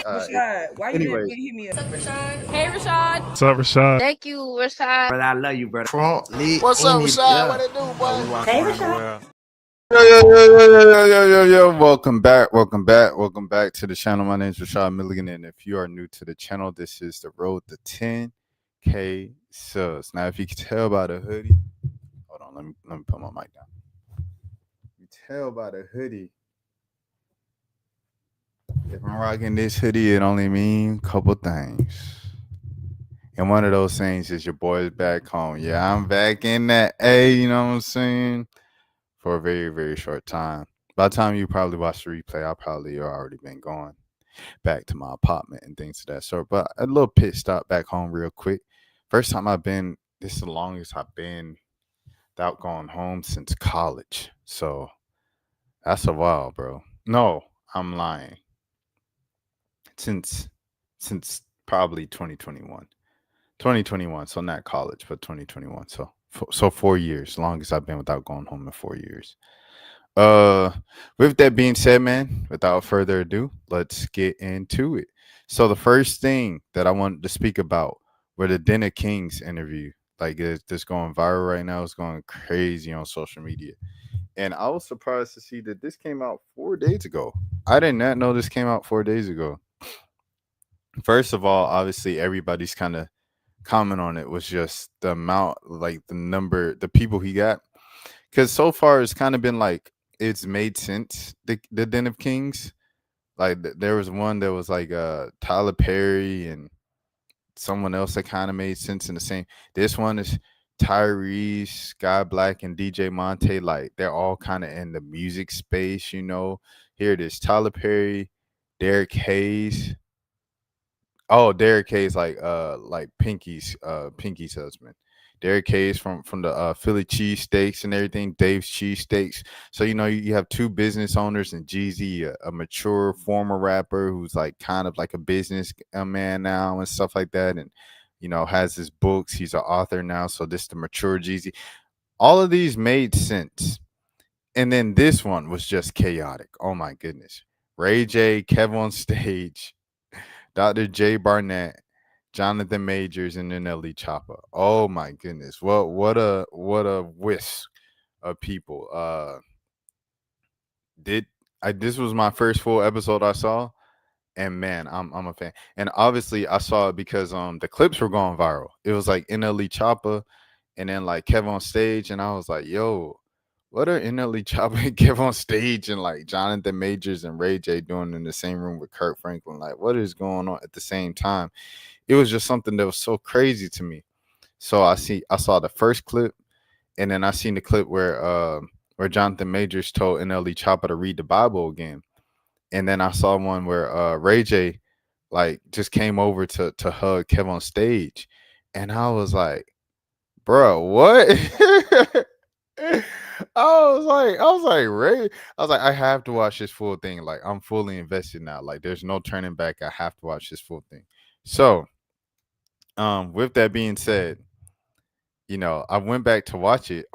Rashad, why you Anyways, didn't hit me up? Hey, Rashad. What's up, Rashad? Thank you, Rashad. brother, I love you, brother. What's up, Rashad? What it do, boy? Hey, Rashad. Yo. Welcome back to the channel. My name is Rashad Milligan, and if you are new to the channel, this is the road to 10K subs. Now, if you can tell by the hoodie, hold on, let me put my mic down. You tell by the hoodie. If I'm rocking this hoodie, it only means a couple things. And one of those things is your boy's back home. Yeah, I'm back in that A, you know what I'm saying? For a very, very short time. By the time you probably watch the replay, I'll probably already been going back to my apartment and things of that sort. But a little pit stop back home real quick. First time this is the longest I've been without going home since college. So that's a while, bro. No, I'm lying. Since probably 2021. 2021, so not college, but 2021. So 4 years, longest I've been without going home in 4 years. With that being said, man, without further ado, let's get into it. So the first thing that I wanted to speak about were the Den of Kings interview. Like it's going viral right now. It's going crazy on social media. And I was surprised to see that this came out 4 days ago. I did not know this came out 4 days ago. First of all, obviously everybody's kind of comment on it was just the amount, like the number, the people he got. Because so far it's kind of been like it's made sense. The Den of Kings, like there was one that was like Tyler Perry and someone else that kind of made sense in the same. This one is Tyrese, Sky Black, and DJ Monte. Like they're all kind of in the music space, you know. Here it is: Tyler Perry, Derek Hayes. Oh, Derek Hayes, like Pinky's husband. Derek Hayes from the Philly cheesesteaks and everything, Dave's cheesesteaks. So you have two business owners and Jeezy, a mature former rapper who's like kind of like a business man now and stuff like that, and has his books. He's an author now. So this the mature Jeezy. All of these made sense, and then this one was just chaotic. Oh my goodness, Ray J, Kev on stage. Dr. J. Barnett, Jonathan Majors, and then Ellie Chopper. Oh my goodness. What a whisk of people. This was my first full episode I saw, and man, I'm a fan. And obviously I saw it because the clips were going viral. It was like NLE Chopper and then like Kev on stage, and I was like, yo, what are NLE Chopper and Kev on stage and like Jonathan Majors and Ray J doing in the same room with Kurt Franklin? Like, what is going on at the same time? It was just something that was so crazy to me. So I saw the first clip, and then I seen the clip where Jonathan Majors told NLE Chopper to read the Bible again. And then I saw one where Ray J like just came over to hug Kev on stage. And I was like, bro, what? Ray. I was like, I have to watch this full thing. Like, I'm fully invested now. Like, there's no turning back. I have to watch this full thing. So, with that being said, I went to watch it,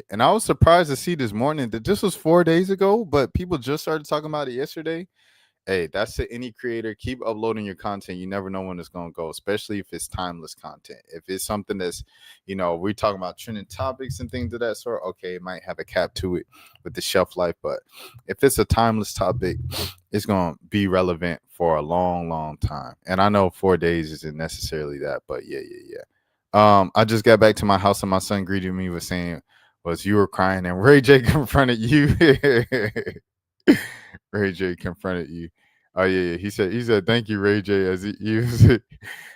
and I was surprised to see this morning that this was 4 days ago, but people just started talking about it yesterday. Hey, that's to any creator. Keep uploading your content. You never know when it's going to go, especially if it's timeless content. If it's something that's, we're talking about trending topics and things of that sort, okay, it might have a cap to it with the shelf life. But if it's a timeless topic, it's going to be relevant for a long, long time. And I know 4 days isn't necessarily that, but yeah. I just got back to my house and my son greeted me with saying, you were crying and Ray J confronted you. Ray J confronted you. Oh yeah. He said, thank you, Ray J. As he was,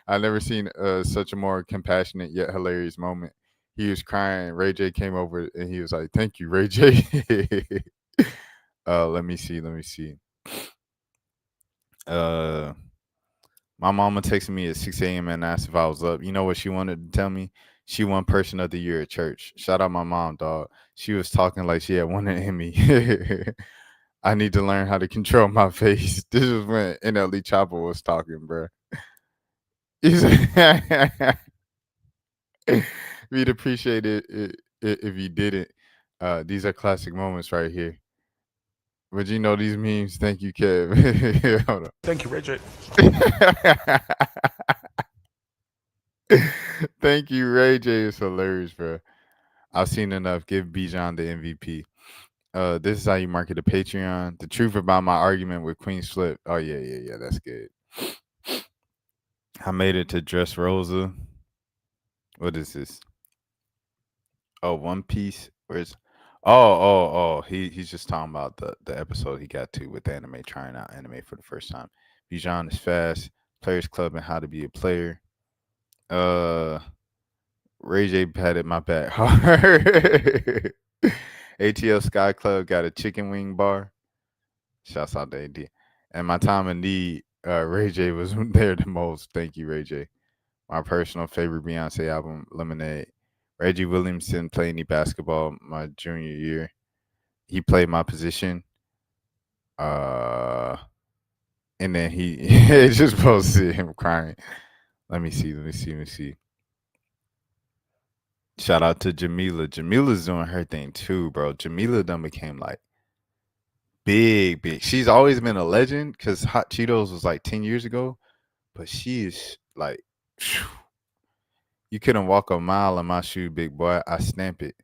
I never seen such a more compassionate yet hilarious moment. He was crying. Ray J came over and he was like, thank you, Ray J. Let me see. My mama texted me at 6 a.m. and asked if I was up. You know what she wanted to tell me? She won Person of the Year at church. Shout out my mom, dog. She was talking like she had won an Emmy. I need to learn how to control my face. This is when NLE Chopper was talking, bro. We'd appreciate it if you didn't. These are classic moments right here. But you know these memes. Thank you, Kev. Hold on. Thank you, Ray J. Thank you, Ray J. Is hilarious, bro. I've seen enough. Give Bijan the MVP. This is how you market a Patreon. The truth about my argument with Queen Flip. Oh yeah. That's good. I made it to Dress Rosa. What is this? Oh, One Piece. Where's? Oh. He's just talking about the episode he got to with anime, trying out anime for the first time. Bijan is fast. Players Club and how to be a player. Ray J patted my back hard. ATL Sky Club got a chicken wing bar. Shouts out to AD. And my time of need, Ray J was there the most. Thank you, Ray J. My personal favorite Beyonce album, Lemonade. Reggie Williamson played me basketball my junior year. He played my position. And then he just posted him crying. Let me see. Shout out to Jamila. Jamila's doing her thing too, bro. Jamila done became like big. She's always been a legend because Hot Cheetos was like 10 years ago. But she is like, you couldn't walk a mile in my shoe, big boy. I stamp it.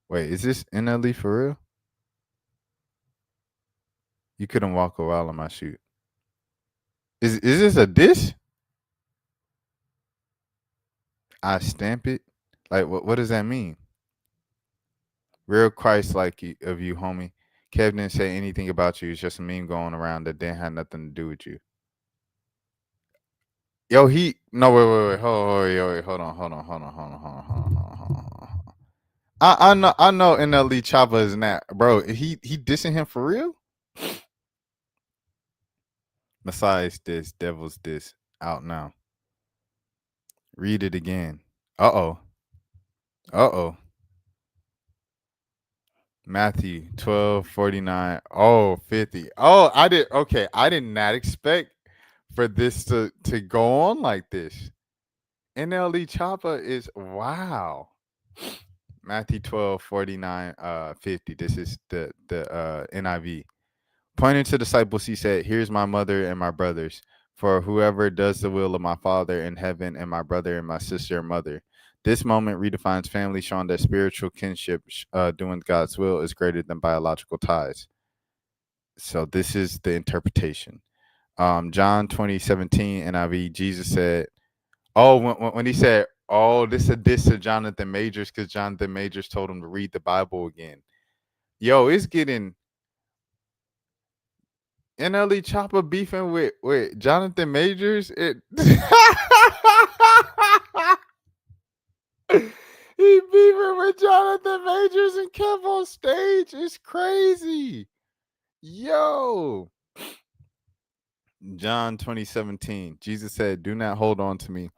Wait, is this NLE for real? You couldn't walk a mile in my shoe. Is this a diss? I stamp it? Like, what does that mean? Real Christ-like of you, homie. Kev didn't say anything about you. It's just a meme going around that didn't have nothing to do with you. Yo, wait. Hold on. I know NLE Choppa is not, bro. He dissing him for real? Messiah's this, Devil's this. Out now. Read it again. Uh oh. Matthew 12:49. Oh, 50. Oh, I did not expect for this to go on like this. NLE Choppa is wow. Matthew 12:49, 50. This is the NIV. Pointing to disciples, he said, "Here's my mother and my brothers. For whoever does the will of my Father in heaven and my brother and my sister and mother." This moment redefines family, showing that spiritual kinship, doing God's will, is greater than biological ties. So this is the interpretation. John 20:17 NIV, Jesus said, oh, when he said, oh, this is a diss to Jonathan Majors because Jonathan Majors told him to read the Bible again. Yo, it's getting NLE Chopper beefing with Jonathan Majors. He beefing with Jonathan Majors and Kev on stage. It's crazy. Yo. John 20:17. Jesus said, "Do not hold on to me,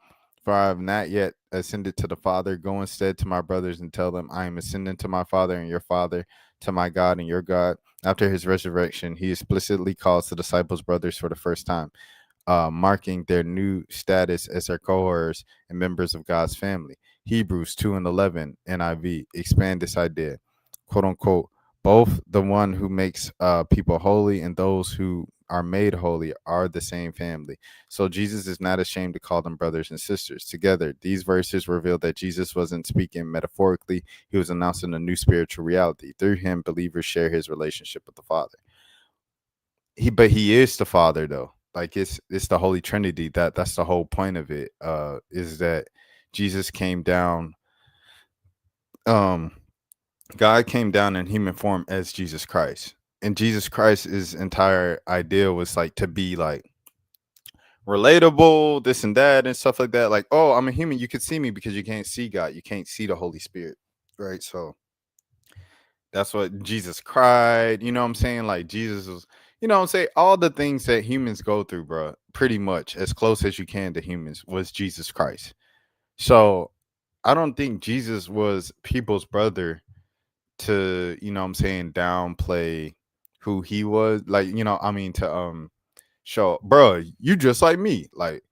for I have not yet ascended to the Father. Go instead to my brothers and tell them, I am ascending to my Father and your Father, to my God and your God." After his resurrection, he explicitly calls the disciples brothers for the first time, marking their new status as their cohorts and members of God's family. Hebrews 2:11 NIV expand this idea, quote unquote. Both the one who makes people holy and those who are made holy are the same family. So Jesus is not ashamed to call them brothers and sisters. Together, these verses reveal that Jesus wasn't speaking metaphorically. He was announcing a new spiritual reality. Through him, believers share his relationship with the Father. But he is the Father, though. Like it's the Holy Trinity. That's the whole point of it. Is that Jesus came down. God came down in human form as Jesus Christ. And Jesus Christ's entire idea was like to be like relatable, this and that and stuff like that. Like, oh, I'm a human. You can see me because you can't see God. You can't see the Holy Spirit. Right. So that's what Jesus cried. You know what I'm saying? Like Jesus was, you know what I'm saying? All the things that humans go through, bro, pretty much as close as you can to humans was Jesus Christ. So I don't think Jesus was people's brother to, you know what I'm saying, downplay who he was. Like, you know, I mean, to show, bro, you just like me. Like,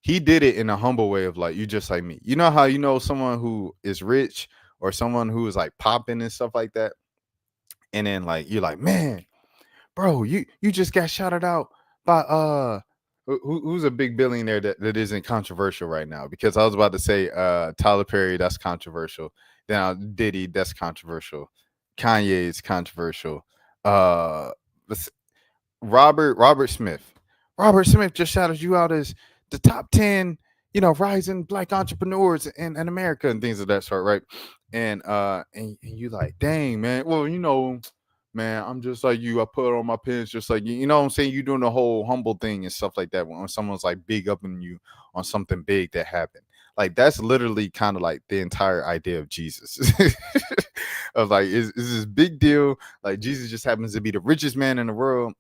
he did it in a humble way of like, you just like me. You know how you know someone who is rich or someone who is like popping and stuff like that, and then like you're like, man, bro, you just got shouted out by who's a big billionaire that isn't controversial right now? Because I was about to say Tyler Perry, that's controversial. Then Diddy, that's controversial. Kanye is controversial. Uh, Robert Smith. Robert Smith just shouted you out as the top 10, rising black entrepreneurs in America and things of that sort, right? And you like, dang, man. Well, man, I'm just like you. I put on my pants just like you. You know what I'm saying? You doing the whole humble thing and stuff like that when someone's like big up in you on something big that happened. Like that's literally kind of like the entire idea of Jesus. Of like, is this big deal? Like Jesus just happens to be the richest man in the world.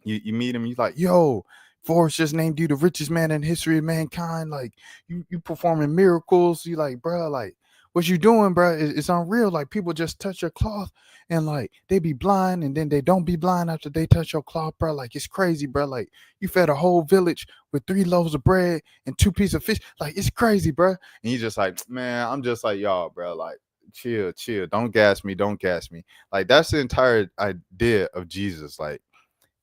You meet him, you like, yo, Forbes just named you the richest man in history of mankind. Like you performing miracles. You like, bro, like what you doing, bro? It's unreal. Like people just touch your cloth and like they be blind and then they don't be blind after they touch your cloth, bro. Like it's crazy, bro. Like you fed a whole village with 3 loaves of bread and 2 pieces of fish. Like it's crazy, bro. And you just like, man, I'm just like y'all, bro. Like chill. Don't gas me. Like that's the entire idea of Jesus. Like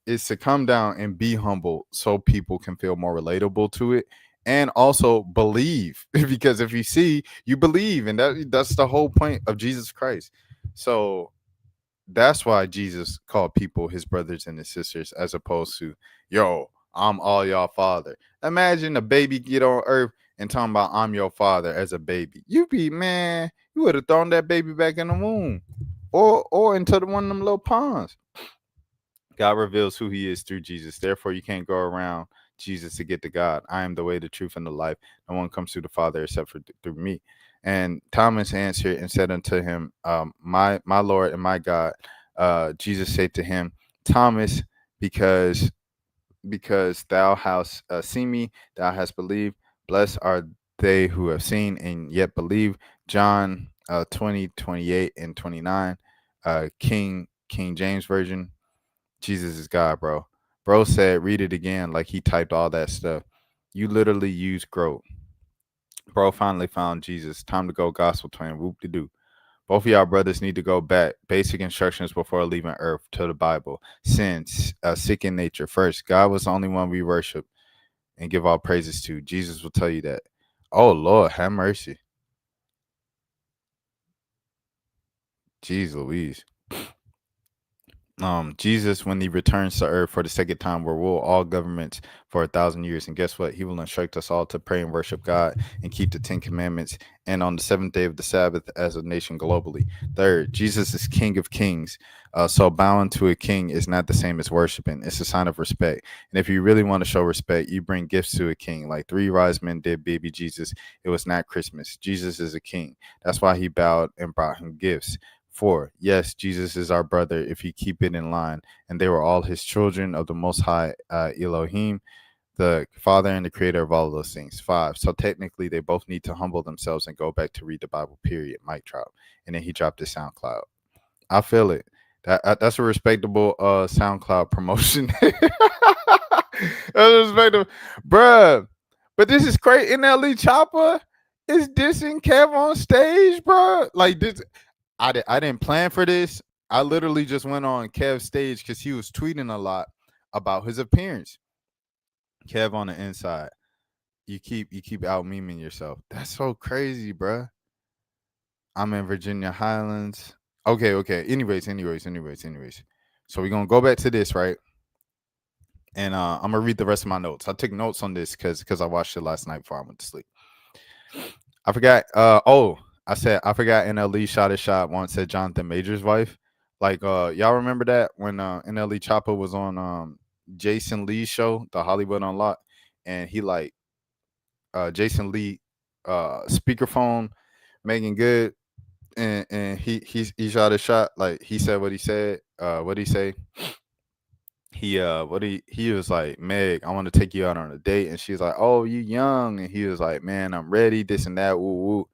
is to come down and be humble so people can feel more relatable to it and also believe because if you see you believe and that's the whole point of Jesus Christ. So that's why Jesus called people his brothers and his sisters as opposed to, yo, I'm all y'all father. Imagine a baby get on earth and talking about I'm your father as a baby. You would have thrown that baby back in the womb or into one of them little ponds. God reveals who he is through Jesus. Therefore, you can't go around Jesus to get to God. I am the way, the truth, and the life. No one comes to the Father except for through me. And Thomas answered and said unto him, my Lord and my God. Jesus said to him, Thomas, because thou hast seen me, thou hast believed. Blessed are they who have seen and yet believe. John 20:28 and 29, King James Version. Jesus is God, bro. Bro said, read it again like he typed all that stuff. You literally use GROW. Bro finally found Jesus. Time to go gospel twin. Whoop de doo. Both of y'all brothers need to go back. Basic instructions before leaving earth to the Bible. Since sick in nature. First, God was the only one we worship and give all praises to. Jesus will tell you that. Oh, Lord, have mercy. Jeez Louise. Jesus, when he returns to earth for the second time, will rule all governments for 1,000 years. And guess what? He will instruct us all to pray and worship God and keep the 10 commandments. And on the 7th day of the Sabbath as a nation globally. Third, Jesus is King of Kings. So bowing to a king is not the same as worshiping. It's a sign of respect. And if you really want to show respect, you bring gifts to a king. Like 3 wise men did baby Jesus. It was not Christmas. Jesus is a king. That's why he bowed and brought him gifts. 4. Yes, Jesus is our brother if you keep it in line. And they were all his children of the Most High Elohim, the Father and the Creator of all of those things. 5. So technically, they both need to humble themselves and go back to read the Bible, period. Mic drop. And then he dropped his SoundCloud. I feel it. That's a respectable SoundCloud promotion. That's respectable. Bruh. But this is crazy. NLE Chopper is dissing Kev on stage, bruh. Like this. I didn't plan for this. I literally just went on Kev's stage because he was tweeting a lot about his appearance. Kev on the inside. You keep out memeing yourself. That's so crazy, bruh. I'm in Virginia Highlands. Okay. Anyways. So we're gonna go back to this, right? And I'm gonna read the rest of my notes. I took notes on this because I watched it last night before I went to sleep. I forgot. I forgot NLE shot his shot once said Jonathan Major's wife. Like y'all remember that when NLE Chopper was on Jason Lee's show, The Hollywood Unlocked, and he like Jason Lee speakerphone Megan Good and he shot his shot, like he said what he said. What'd he say? He was like, Meg, I want to take you out on a date, and she's like, oh, you young, and he was like, man, I'm ready, this and that, woo woo.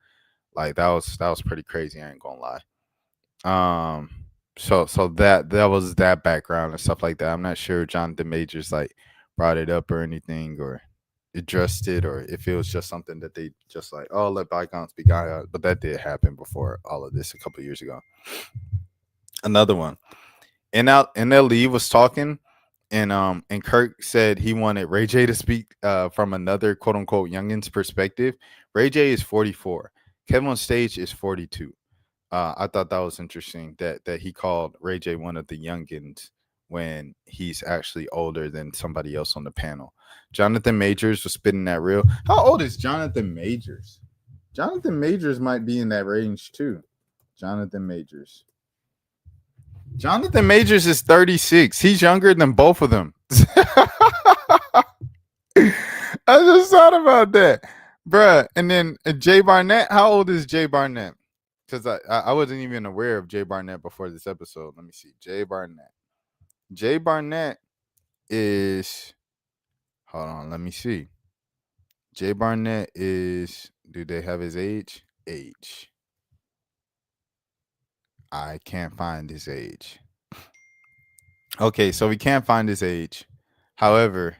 Like that was pretty crazy. I ain't gonna lie. So that was that background and stuff like that. I'm not sure Jonathan Majors like brought it up or anything or addressed it, or if it was just something that they just like, oh, let bygones be bygones. But that did happen before all of this a couple years ago. Another one. NLE was talking, and Kirk said he wanted Ray J to speak from another quote unquote youngin's perspective. Ray J is 44. Kevin on stage is 42. I thought that was interesting that he called Ray J one of the youngins when he's actually older than somebody else on the panel. Jonathan Majors was spitting that real. How old is Jonathan Majors? Jonathan Majors might be in that range too. Jonathan Majors. Jonathan Majors is 36. He's younger than both of them. I just thought about that, bruh. And then Jay Barnett. How old is Jay Barnett? Because I wasn't even aware of Jay Barnett before this episode. Let me see. Jay Barnett. Jay Barnett is. Hold on. Let me see. Jay Barnett is. Do they have his age? Age. I can't find his age. Okay, so we can't find his age. However,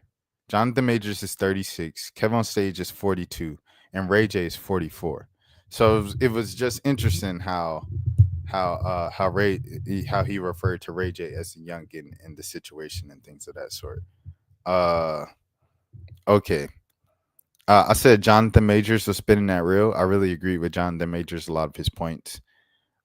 Jonathan Majors is 36, Kevin on stage is 42, and Ray J is 44. So it was just interesting how he referred to Ray J as a youngin in the situation and things of that sort. Okay. I said Jonathan Majors was spinning that real. I really agree with Jonathan Majors a lot of his points.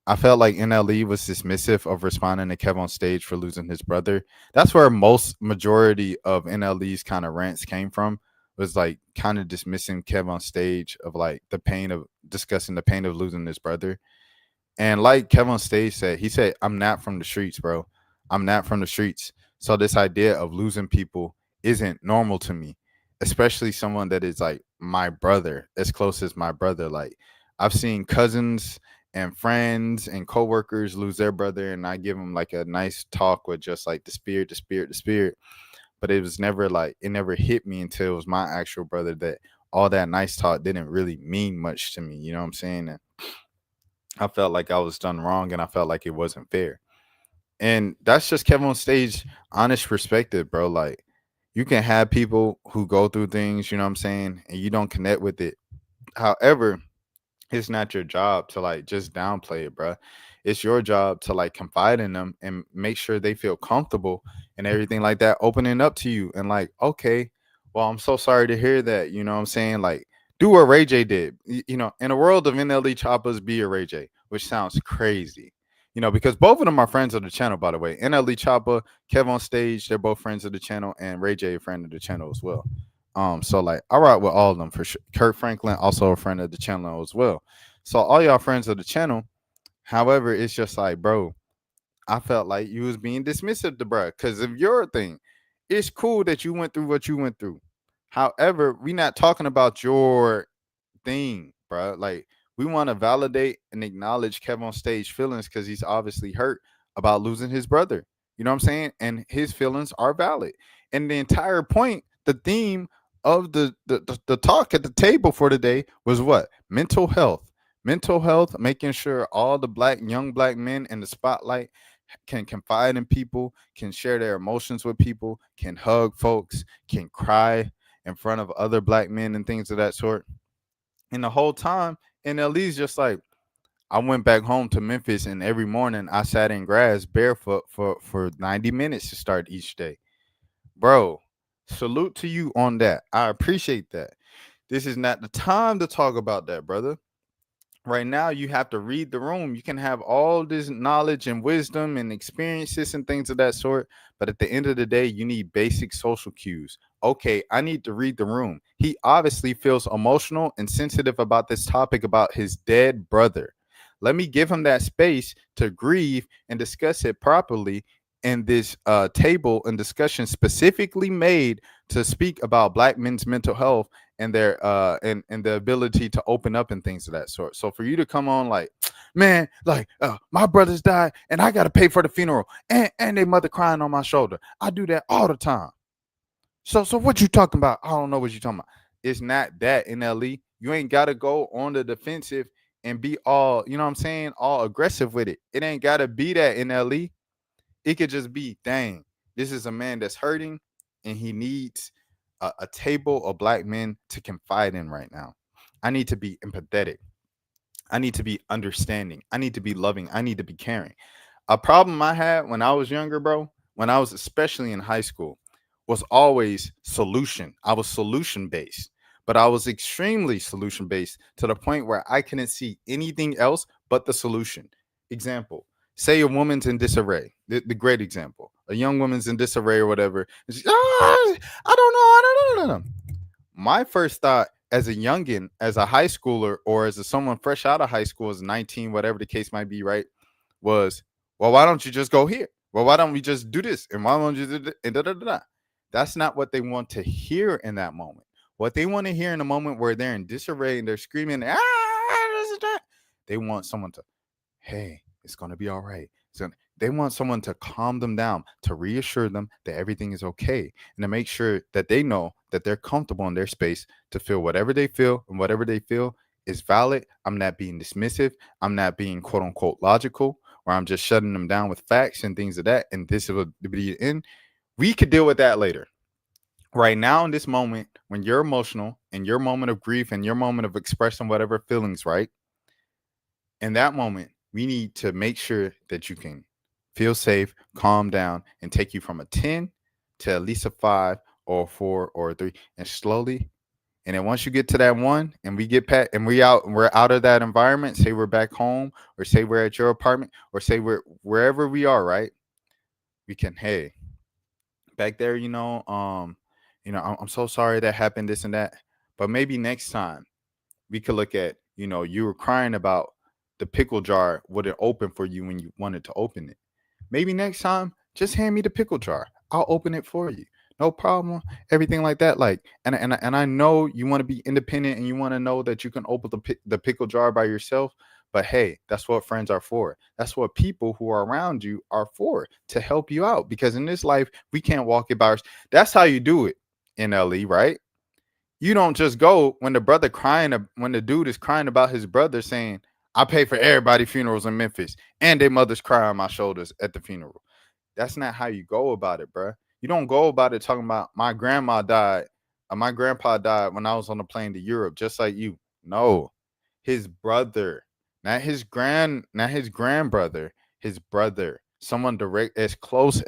I felt like NLE was dismissive of responding to Kev on stage for losing his brother. That's where most majority of NLE's kind of rants came from. Was like kind of dismissing Kev on stage of like the pain of discussing the pain of losing his brother. And like Kev on stage said, he said, "I'm not from the streets, bro. I'm not from the streets. So this idea of losing people isn't normal to me, especially someone that is like my brother, as close as my brother. Like I've seen cousins and friends and coworkers lose their brother, and I give them like a nice talk with just like the spirit, the spirit, the spirit. But it was never like it never hit me until it was my actual brother that all that nice talk didn't really mean much to me. You know what I'm saying? And I felt like I was done wrong, and I felt like it wasn't fair. And that's just Kevin on stage, honest perspective, bro. Like you can have people who go through things, you know what I'm saying, and you don't connect with it. However, it's not your job to like just downplay it, bro. It's your job to like confide in them and make sure they feel comfortable and everything like that, opening up to you and like, okay, well, I'm so sorry to hear that. You know what I'm saying? Like, do what Ray J did. You know, in a world of NLE choppers, be a Ray J, which sounds crazy. You know, because both of them are friends of the channel, by the way. NLE Chopper, Kev on stage, they're both friends of the channel, and Ray J, a friend of the channel as well. So like I rock with all of them for sure. Kurt Franklin, also a friend of the channel as well. So all y'all friends of the channel. However, it's just like, bro, I felt like you was being dismissive to bruh because of your thing. It's cool that you went through what you went through. However, we not talking about your thing, bro. Like we want to validate and acknowledge Kevin on stage feelings because he's obviously hurt about losing his brother. You know what I'm saying? And his feelings are valid. And the entire point, the theme of the talk at the table for today was what? Mental health. Mental health, making sure all the young black men in the spotlight can confide in people, can share their emotions with people, can hug folks, can cry in front of other black men and things of that sort. And the whole time, NLE's just like, I went back home to Memphis, and every morning I sat in grass barefoot for 90 minutes to start each day. Bro, salute to you on that. I appreciate that. This is not the time to talk about that, brother. Right now, you have to read the room. You can have all this knowledge and wisdom and experiences and things of that sort, but at the end of the day, you need basic social cues. Okay, I need to read the room. He obviously feels emotional and sensitive about this topic about his dead brother. Let me give him that space to grieve and discuss it properly in this table and discussion specifically made to speak about black men's mental health and their and the ability to open up and things of that sort. So for you to come on like, man, like my brothers died and I gotta pay for the funeral and their mother crying on my shoulder. I do that all the time. So what you talking about? I don't know what you talking about. It's not that NLE. You ain't gotta go on the defensive and be all, you know what I'm saying, all aggressive with it. It ain't gotta be that NLE. It could just be, dang, this is a man that's hurting and he needs a table of black men to confide in right now. I need to be empathetic. I need to be understanding. I need to be loving. I need to be caring. A problem I had when I was younger, bro, when I was especially in high school, was always solution. I was solution based, but I was extremely solution based to the point where I couldn't see anything else but the solution. Example, say a woman's in disarray, the great example. A young woman's in disarray or whatever. And she's, I don't know. I don't know. My first thought as a youngin, as a high schooler, or as a someone fresh out of high school, as 19, whatever the case might be, right, was, well, why don't you just go here? Well, why don't we just do this? And why don't you do that? And da da da da. That's not what they want to hear in that moment. What they want to hear in a moment where they're in disarray and they're screaming, they want someone to, hey, it's going to be all right. They want someone to calm them down, to reassure them that everything is okay, and to make sure that they know that they're comfortable in their space to feel whatever they feel, and whatever they feel is valid. I'm not being dismissive. I'm not being quote unquote logical, where I'm just shutting them down with facts and things of that. And this will be the end. We could deal with that later. Right now, in this moment, when you're emotional, in your moment of grief, and your moment of expressing whatever feelings, right? In that moment, we need to make sure that you can feel safe, calm down, and take you from a 10 to at least a 5 or a 4 or a 3, and slowly. And then once you get to that 1, and we get past, and we're out of that environment, say we're back home, or say we're at your apartment, or say we're wherever we are, right? We can, hey, back there, I'm so sorry that happened, this and that. But maybe next time we could look at, you were crying about the pickle jar wouldn't open for you when you wanted to open it. Maybe next time, just hand me the pickle jar. I'll open it for you. No problem. Everything like that. Like, and I know you want to be independent and you want to know that you can open the pickle jar by yourself. But hey, that's what friends are for. That's what people who are around you are for, to help you out. Because in this life, we can't walk it by ourselves. That's how you do it in LE, right? You don't just go when the dude is crying about his brother saying, I pay for everybody funerals in Memphis and their mothers cry on my shoulders at the funeral. That's not how you go about it, bro. You don't go about it talking about my grandma died, my grandpa died when I was on the plane to Europe, just like you. No, his brother, not his grandbrother, his brother, someone direct, as close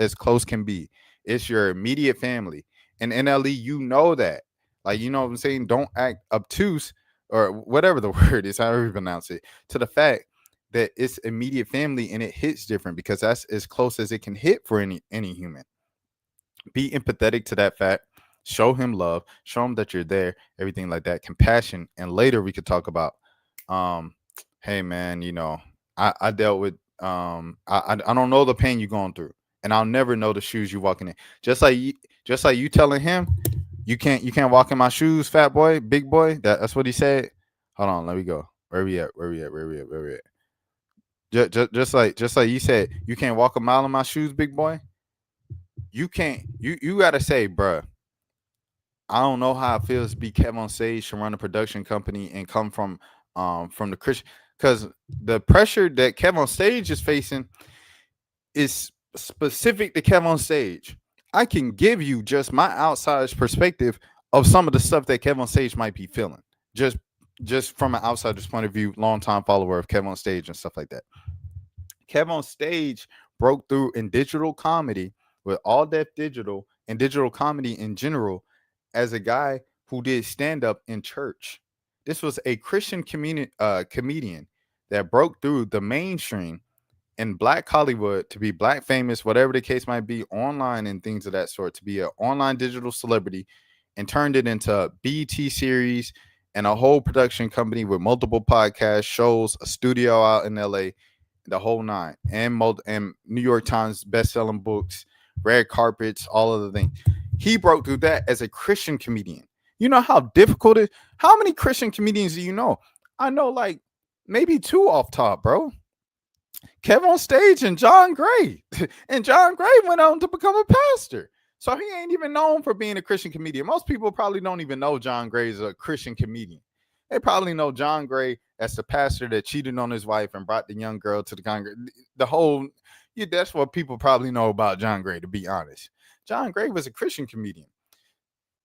can be. It's your immediate family. And NLE, you know that. Like, you know what I'm saying? Don't act obtuse or whatever the word is, however you pronounce it, to the fact that it's immediate family and it hits different, because that's as close as it can hit for any human. Be empathetic to that fact. Show him love. Show him that you're there. Everything like that. Compassion. And later we could talk about, hey man, I dealt with I don't know the pain you're going through, and I'll never know the shoes you're walking in. Just like you telling him, you can't walk in my shoes, fat boy, big boy. That's what he said. Hold on, let me go. Where we at? Just like you said, you can't walk a mile in my shoes, big boy. You can't. You gotta say, bruh, I don't know how it feels to be Kevin on stage, to run a production company, and come from the Christian, because the pressure that Kevin on stage is facing is specific to Kevin on stage. I can give you just my outside perspective of some of the stuff that Kevin on stage might be feeling, just from an outsider's point of view, longtime follower of Kevin on stage and stuff like that. Kevin on stage broke through in digital comedy, with All Def Digital and digital comedy in general, as a guy who did stand up in church. This was a Christian comedian that broke through the mainstream in Black Hollywood to be Black famous, whatever the case might be, online and things of that sort, to be an online digital celebrity, and turned it into a BET series and a whole production company with multiple podcasts, shows, a studio out in LA, the whole nine, and New York Times best-selling books, red carpets, all of the things. He broke through that as a Christian comedian. You know how difficult it is? How many Christian comedians do you know? I know like maybe 2 off top, bro. Kevin on stage and John Gray. And John Gray went on to become a pastor. So he ain't even known for being a Christian comedian. Most people probably don't even know John Gray is a Christian comedian. They probably know John Gray as the pastor that cheated on his wife and brought the young girl to the congregation. That's what people probably know about John Gray, to be honest. John Gray was a Christian comedian.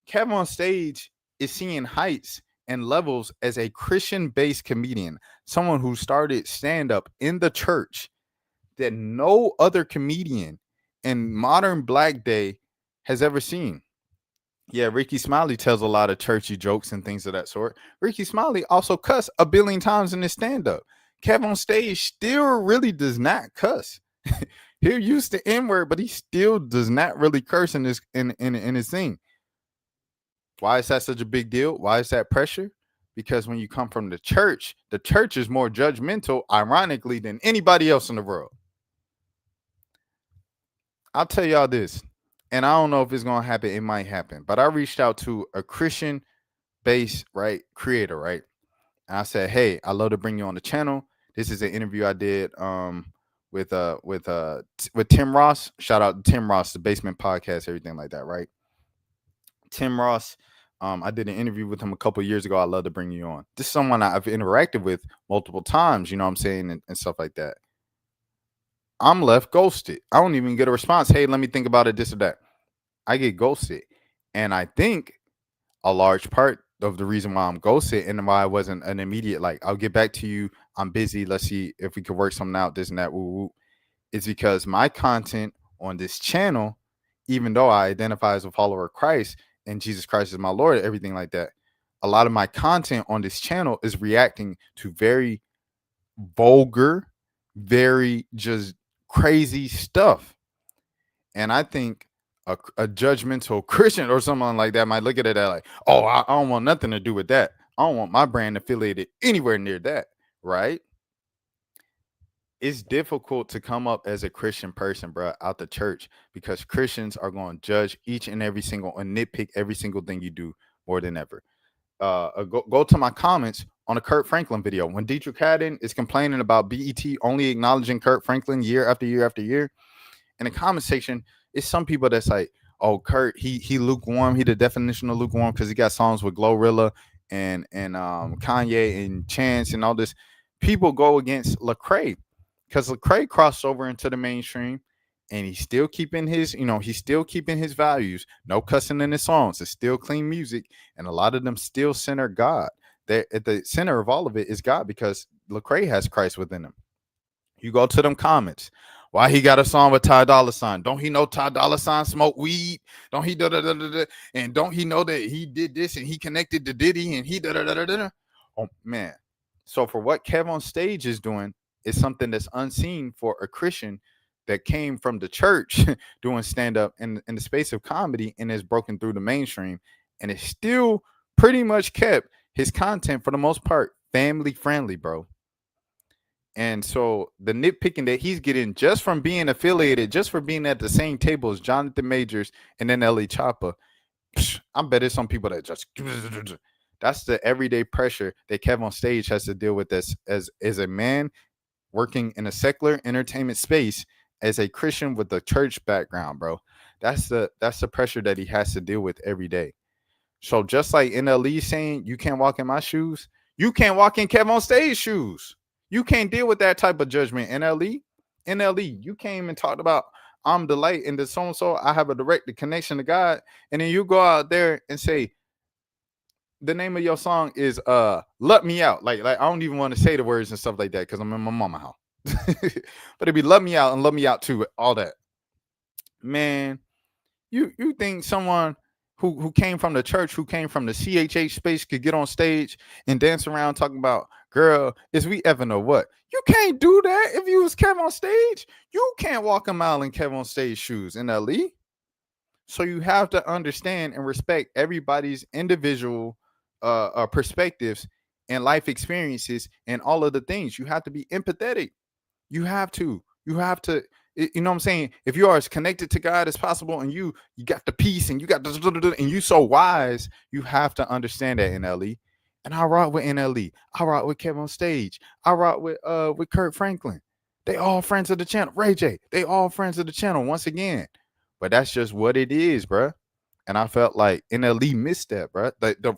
Kevin on stage is seeing heights and levels as a Christian-based comedian, someone who started stand-up in the church, that no other comedian in modern Black day has ever seen. Yeah, Ricky Smiley tells a lot of churchy jokes and things of that sort. Ricky Smiley also cuss a billion times in his stand-up. Kev on stage still really does not cuss. He'll use the N-word, but he still does not really curse in his thing. Why is that such a big deal? Why is that pressure? Because when you come from the church is more judgmental, ironically, than anybody else in the world. I'll tell y'all this, and I don't know if it's gonna happen. It might happen, but I reached out to a Christian-based creator, right? And I said, "Hey, I love to bring you on the channel. This is an interview I did with Tim Ross. Shout out to Tim Ross, the Basement Podcast, everything like that, right? Tim Ross. I did an interview with him a couple years ago. I love to bring you on. This is someone I've interacted with multiple times. You know what I'm saying, and stuff like that. I'm left ghosted. I don't even get a response. Hey, let me think about it, this or that. I get ghosted. And I think a large part of the reason why I'm ghosted and why I wasn't an immediate, like, I'll get back to you. I'm busy. Let's see if we could work something out, this and that. Woo, woo. It's because my content on this channel, even though I identify as a follower of Christ and Jesus Christ is my Lord, everything like that, a lot of my content on this channel is reacting to very vulgar, very just crazy stuff. And I think a judgmental Christian or someone like that might look at it like, oh, I don't want nothing to do with that. I don't want my brand affiliated anywhere near that, right? It's difficult to come up as a Christian person, bro, out the church, because Christians are going to judge each and every single and nitpick every single thing you do more than ever. Go to my comments on a Kurt Franklin video when Dietrich Haddon is complaining about BET only acknowledging Kurt Franklin year after year after year. In the comment section, it's some people that's like, oh, Kurt, he lukewarm. He the definition of lukewarm because he got songs with Glorilla and Kanye and Chance and all this. People go against Lecrae because Lecrae crossed over into the mainstream and he's still keeping his, he's still keeping his values. No cussing in his songs. It's still clean music. And a lot of them still center God. They're at the center of all of it is God, because Lecrae has Christ within him. You go to them comments. Why he got a song with Ty Dolla $ign? Don't he know Ty Dolla $ign smoke weed? Don't he and don't he know that he did this and he connected to Diddy and he Oh man. So for what Kev on stage is doing is something that's unseen for a Christian that came from the church doing stand-up in the space of comedy and has broken through the mainstream and is still pretty much kept his content for the most part family friendly, bro. And so the nitpicking that he's getting just from being affiliated, just for being at the same table as Jonathan Majors and then Ellie Choppa, I bet there's some people that just that's the everyday pressure that Kev on stage has to deal with as a man working in a secular entertainment space as a Christian with a church background, bro. That's the pressure that he has to deal with every day. So just like NLE saying you can't walk in my shoes, you can't walk in Kev on stage shoes. You can't deal with that type of judgment. NLE, you came and talked about I'm the light and the so-and-so. I have a direct connection to God. And then you go out there and say, the name of your song is Let Me Out. Like I don't even want to say the words and stuff like that because I'm in my mama house. But it'd be Let Me Out and Let Me Out too, all that. Man, you think someone who came from the church, who came from the CHH space could get on stage and dance around talking about, girl, is we ever know what? You can't do that if you was Kev on stage. You can't walk a mile in Kev on stage shoes in LE. So you have to understand and respect everybody's individual perspectives and life experiences and all of the things. You have to be empathetic. You have to, you know what I'm saying? If you are as connected to God as possible and you got the peace and you got and you so wise, you have to understand that NLE. And I rock with NLE. I rock with Kevin on stage. I rock with Kurt Franklin. They all friends of the channel. Ray J, they all friends of the channel once again. But that's just what it is, bro. And I felt like NLE missed that, bro.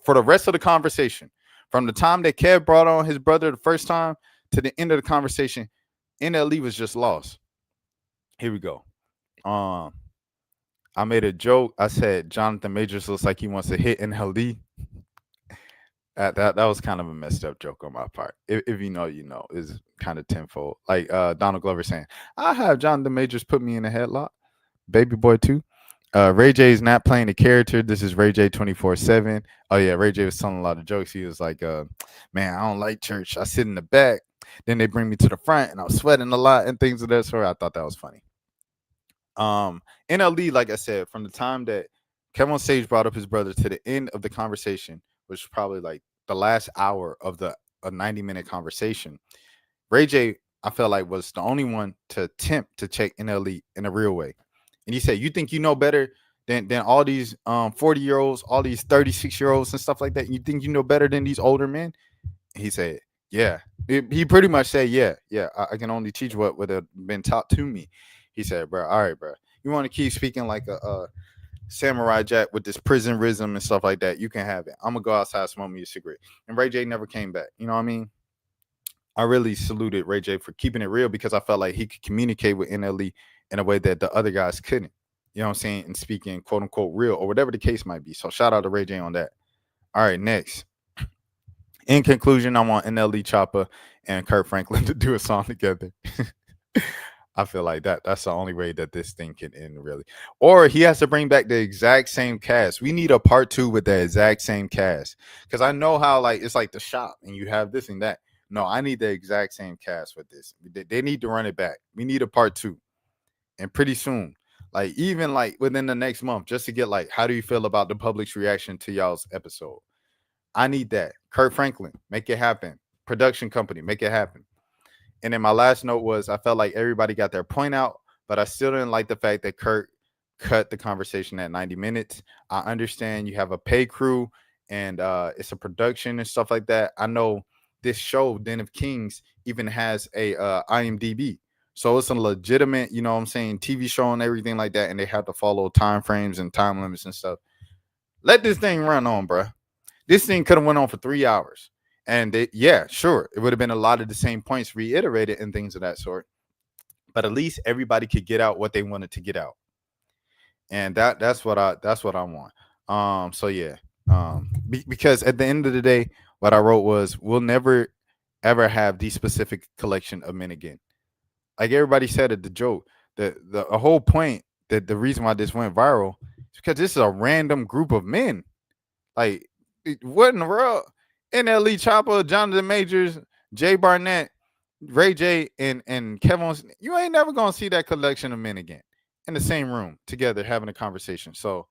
For the rest of the conversation, from the time that Kev brought on his brother the first time to the end of the conversation, NLE was just lost. Here we go. I made a joke. I said Jonathan Majors looks like he wants to hit NLE. That was kind of a messed up joke on my part. If you know, you know. Is kind of tenfold. Like Donald Glover saying, I have Jonathan Majors put me in a headlock. Baby Boy 2. Ray J is not playing the character. This is Ray J 24/7. Oh yeah, Ray J was telling a lot of jokes. He was like, man, I don't like church. I sit in the back. Then they bring me to the front and I was sweating a lot and things of that sort. I thought that was funny. NLE, like I said, from the time that Kevin on stage brought up his brother to the end of the conversation, which was probably like the last hour of the a 90-minute conversation, Ray J, I felt like was the only one to attempt to check NLE in a real way. And he said, you think you know better than all these 40-year-olds, all these 36-year-olds and stuff like that? You think you know better than these older men? He said, yeah. He pretty much said, yeah, I can only teach what would have been taught to me. He said, bro, all right, bro. You want to keep speaking like a Samurai Jack with this prisonism and stuff like that, you can have it. I'm going to go outside, smoke me a cigarette. And Ray J never came back. You know what I mean? I really saluted Ray J for keeping it real because I felt like he could communicate with NLE in a way that the other guys couldn't. You know what I'm saying? And speaking quote unquote real or whatever the case might be. So shout out to Ray J on that. All right, next. In conclusion, I want NLE Choppa and Kurt Franklin to do a song together. I feel like that's the only way that this thing can end, really. Or he has to bring back the exact same cast. We need a part 2 with the exact same cast. Because I know how like it's like The Shop and you have this and that. No, I need the exact same cast with this. They need to run it back. We need a part 2. And pretty soon. Like even like within the next month, just to get like, how do you feel about the public's reaction to y'all's episode? I need that. Kurt Franklin, make it happen. Production company, make it happen. And then my last note was I felt like everybody got their point out, but I still didn't like the fact that Kurt cut the conversation at 90 minutes. I understand you have a pay crew and it's a production and stuff like that. I know this show, Den of Kings, even has a IMDb. So it's a legitimate, you know what I'm saying, TV show and everything like that. And they have to follow time frames and time limits and stuff. Let this thing run on, bro. This thing could have went on for 3 hours. And yeah, sure, it would have been a lot of the same points reiterated and things of that sort. But at least everybody could get out what they wanted to get out. And that's what I want. So yeah. Because at the end of the day, what I wrote was we'll never ever have the specific collection of men again. Like everybody said at the joke, the whole point that the reason why this went viral is because this is a random group of men. Like what in the world? NLE Choppa, Jonathan Majors, Jay Barnett, Ray J, and Kevin. You ain't never gonna see that collection of men again in the same room together having a conversation. So,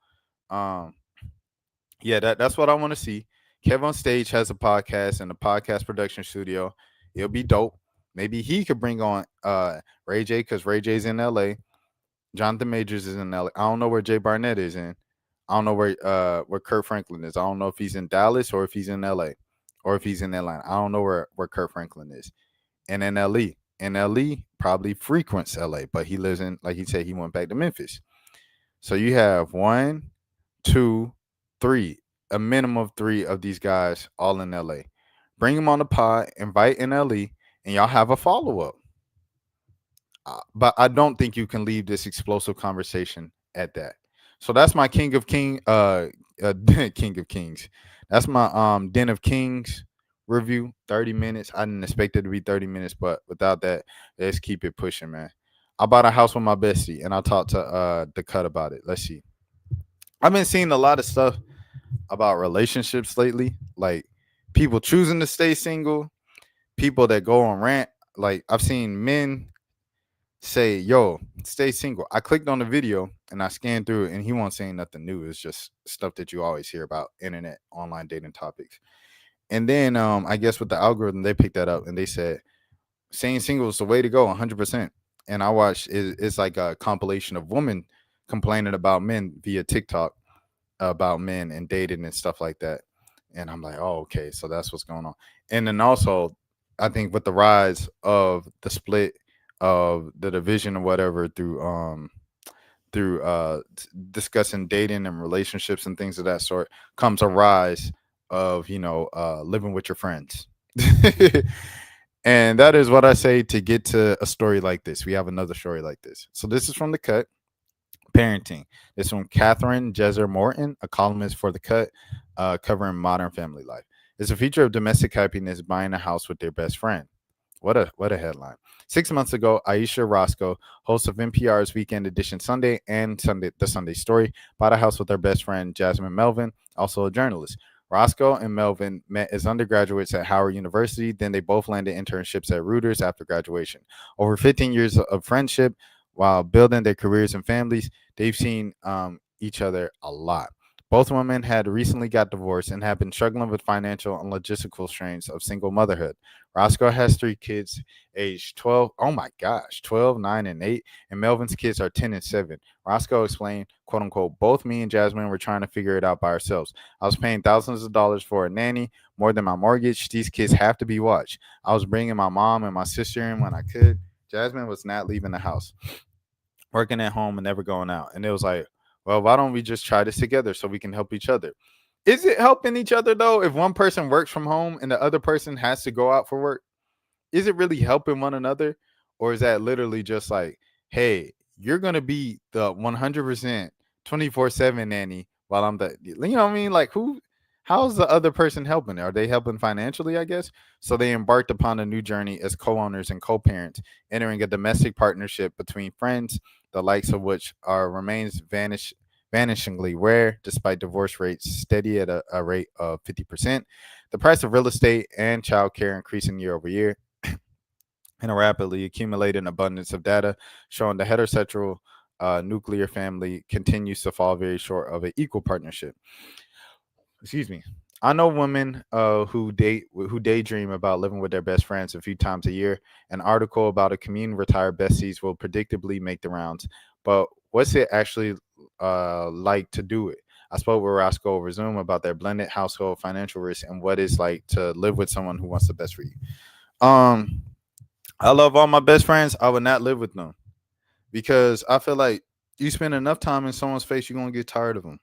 yeah, that's what I want to see. Kevin on stage has a podcast in the podcast production studio. It'll be dope. Maybe he could bring on Ray J because Ray J's in LA. Jonathan Majors is in LA. I don't know where Jay Barnett is in. I don't know where Kurt Franklin is. I don't know if he's in Dallas or if he's in LA or if he's in Atlanta. I don't know where Kurt Franklin is. And in LE probably frequents LA, but he lives in, like he said, he went back to Memphis. So you have 1, 2, 3, a minimum of 3 of these guys all in LA. Bring them on the pod, invite NLE, and y'all have a follow-up. But I don't think you can leave this explosive conversation at that. So that's my King of Kings. That's my Den of Kings review. 30 minutes. I didn't expect it to be 30 minutes, but without that, let's keep it pushing, man. I bought a house with my bestie, and I talked to the cut about it. Let's see. I've been seeing a lot of stuff about relationships lately, like people choosing to stay single, people that go on rant. Like I've seen men say, yo, stay single. I clicked on the video and I scanned through it, and he wasn't saying nothing new. It's just stuff that you always hear about internet, online dating topics. And then I guess with the algorithm, they picked that up and they said, staying single is the way to go, 100%. And I watched, it's like a compilation of women complaining about men via TikTok about men and dating and stuff like that. And I'm like, oh, okay, so that's what's going on. And then also, I think with the rise of the split of the division or whatever through discussing dating and relationships and things of that sort comes a rise of living with your friends. And that is what I say to get to a story like this. We have another story like this. So this is from The Cut. Parenting. This from Catherine Jezer Morton, a columnist for The Cut, covering modern family life. It's a feature of domestic happiness buying a house with their best friend. What a headline. 6 months ago, Aisha Roscoe, host of NPR's Weekend Edition Sunday and The Sunday Story, bought a house with her best friend Jasmine Melvin, also a journalist. Roscoe and Melvin met as undergraduates at Howard University. Then they both landed internships at Reuters after graduation. Over 15 years of friendship, while building their careers and families, they've seen each other a lot. Both women had recently got divorced and have been struggling with financial and logistical strains of single motherhood. Roscoe has 3 kids, aged 12. Oh my gosh, 12, 9, and 8. And Melvin's kids are 10 and 7. Roscoe explained, quote unquote, both me and Jasmine were trying to figure it out by ourselves. I was paying thousands of dollars for a nanny, more than my mortgage. These kids have to be watched. I was bringing my mom and my sister in when I could. Jasmine was not leaving the house, working at home and never going out. And it was like, well, why don't we just try this together so we can help each other? Is it helping each other though? If one person works from home and the other person has to go out for work, is it really helping one another? Or is that literally just like, hey, you're going to be the 100% 24/7 nanny while I'm the, you know what I mean? Like, how's the other person helping? Are they helping financially, I guess? So they embarked upon a new journey as co owners and co parents, entering a domestic partnership between friends, the likes of which remains vanishingly rare, despite divorce rates steady at a rate of 50%. The price of real estate and childcare increasing year over year, and a rapidly accumulating abundance of data showing the heterosexual nuclear family continues to fall very short of an equal partnership. Excuse me. I know women who daydream about living with their best friends a few times a year. An article about a commune retired besties will predictably make the rounds. But what's it actually like to do it? I spoke with Roscoe over Zoom about their blended household financial risk and what it's like to live with someone who wants the best for you. I love all my best friends. I would not live with them because I feel like you spend enough time in someone's face, you're gonna get tired of them.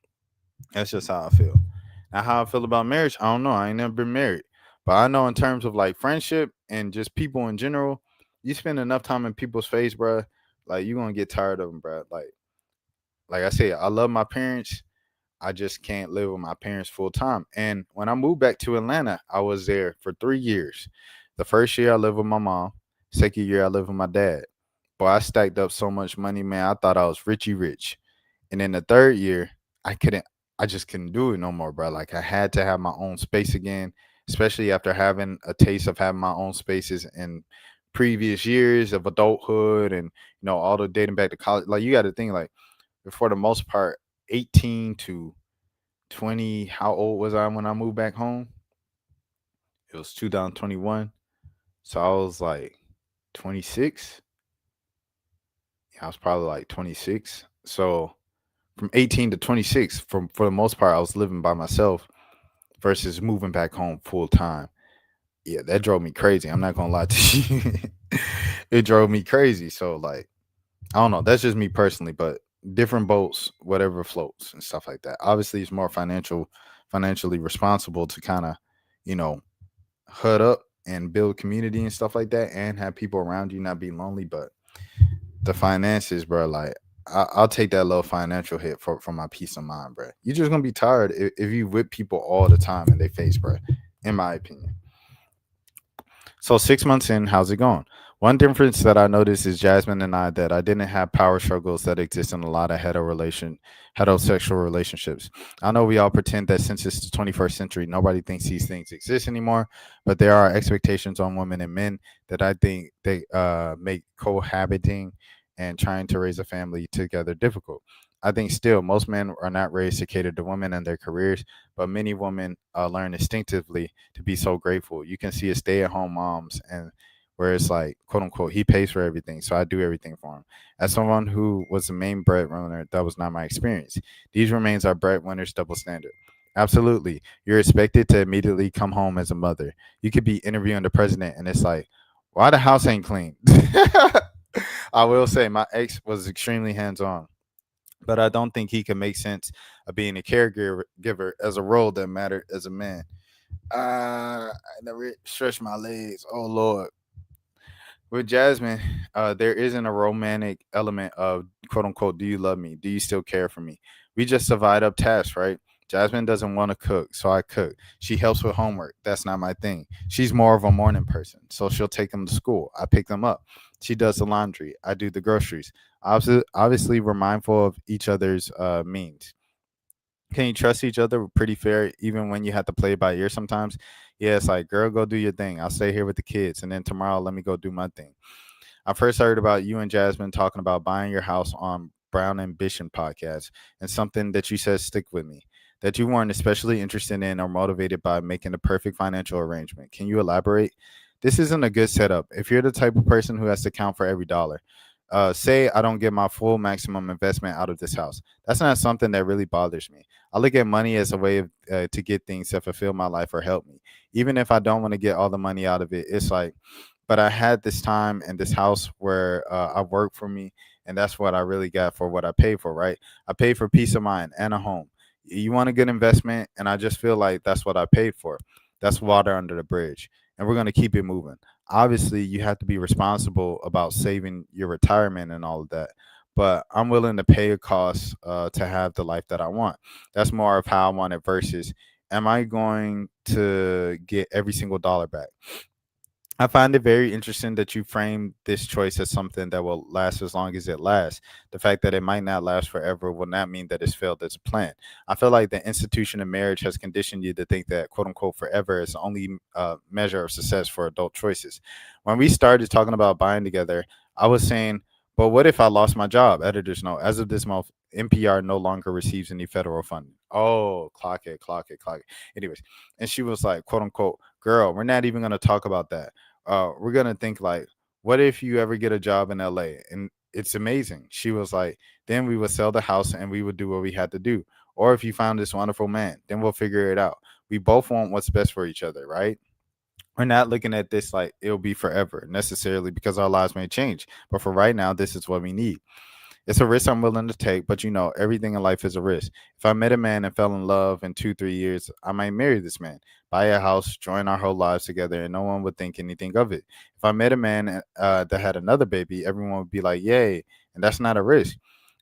That's just how I feel. Now, how I feel about marriage, I don't know. I ain't never been married, but I know in terms of like friendship and just people in general, you spend enough time in people's face, bro. Like you're gonna get tired of them, bro. Like I said, I love my parents. I just can't live with my parents full time. And when I moved back to Atlanta, I was there for 3 years. The first year I lived with my mom. Second year I lived with my dad. But I stacked up so much money, man. I thought I was richy rich. And then the third year, I couldn't. I just couldn't do it no more, bro. Like I had to have my own space again, especially after having a taste of having my own spaces in previous years of adulthood and all the dating back to college. Like you got to think like for the most part, 18 to 20. How old was I when I moved back home? It was 2021. So I was like 26. Yeah, I was probably like 26. So from 18 to 26, for the most part, I was living by myself versus moving back home full time. Yeah, that drove me crazy. I'm not gonna lie to you. It drove me crazy. So like, I don't know. That's just me personally, but different boats, whatever floats and stuff like that. Obviously, it's more financially responsible to kind of, you know, hut up and build community and stuff like that, and have people around you not be lonely. But the finances, bro, like I'll take that little financial hit for my peace of mind, bro. You're just gonna be tired if you whip people all the time in their face, bro. In my opinion. So 6 months in, how's it going? One difference that I noticed is Jasmine and I that I didn't have power struggles that exist in a lot of heterosexual relationships. I know we all pretend that since it's the 21st century, nobody thinks these things exist anymore, but there are expectations on women and men that I think they make cohabiting and trying to raise a family together difficult. I think still most men are not raised to cater to women and their careers, but many women learn instinctively to be so grateful. You can see a stay-at-home moms and where it's like, quote unquote, he pays for everything, so I do everything for him. As someone who was the main breadwinner, that was not my experience. These remains our breadwinners' double standard. Absolutely, you're expected to immediately come home as a mother. You could be interviewing the president, and it's like, why the house ain't clean? I will say my ex was extremely hands-on, but I don't think he can make sense of being a caregiver as a role that mattered as a man. I never stretched my legs. Oh Lord. With Jasmine, there isn't a romantic element of quote unquote, do you love me? Do you still care for me? We just divide up tasks, right? Jasmine doesn't want to cook, so I cook. She helps with homework. That's not my thing. She's more of a morning person, so she'll take them to school. I pick them up. She does the laundry. I do the groceries. Obviously, we're mindful of each other's means. Can you trust each other? We're pretty fair, even when you have to play it by ear sometimes. Yeah, it's like, girl, go do your thing. I'll stay here with the kids, and then tomorrow, let me go do my thing. I first heard about you and Jasmine talking about buying your house on Brown Ambition podcast, and something that you said stick with me. That you weren't especially interested in or motivated by making the perfect financial arrangement. Can you elaborate? This isn't a good setup. If you're the type of person who has to count for every dollar, say I don't get my full maximum investment out of this house. That's not something that really bothers me. I look at money as a way of, to get things that fulfill my life or help me. Even if I don't want to get all the money out of it, it's like, but I had this time and this house where I work for me, and that's what I really got for what I paid for, right? I paid for peace of mind and a home. You want a good investment, and I just feel like that's what I paid for. That's water under the bridge, and we're gonna keep it moving. Obviously, you have to be responsible about saving your retirement and all of that. But I'm willing to pay a cost to have the life that I want. That's more of how I want it versus am I going to get every single dollar back? I find it very interesting that you frame this choice as something that will last as long as it lasts. The fact that it might not last forever will not mean that it's failed as a plan. I feel like the institution of marriage has conditioned you to think that quote unquote forever is the only measure of success for adult choices. When we started talking about buying together, I was saying, but what if I lost my job? Editor's note. As of this month, NPR no longer receives any federal funding. Oh, clock it, clock it, clock it. Anyways, and she was like, quote unquote, girl, we're not even going to talk about that. We're gonna think like, what if you ever get a job in LA? And it's amazing. She was like, then we would sell the house and we would do what we had to do. Or if you found this wonderful man, then we'll figure it out. We both want what's best for each other, right? We're not looking at this like it'll be forever necessarily because our lives may change. But for right now, this is what we need. It's a risk I'm willing to take, but you know, everything in life is a risk. If I met a man and fell in love in 2, 3 years, I might marry this man, buy a house, join our whole lives together, and no one would think anything of it. If I met a man that had another baby, everyone would be like, yay. And that's not a risk.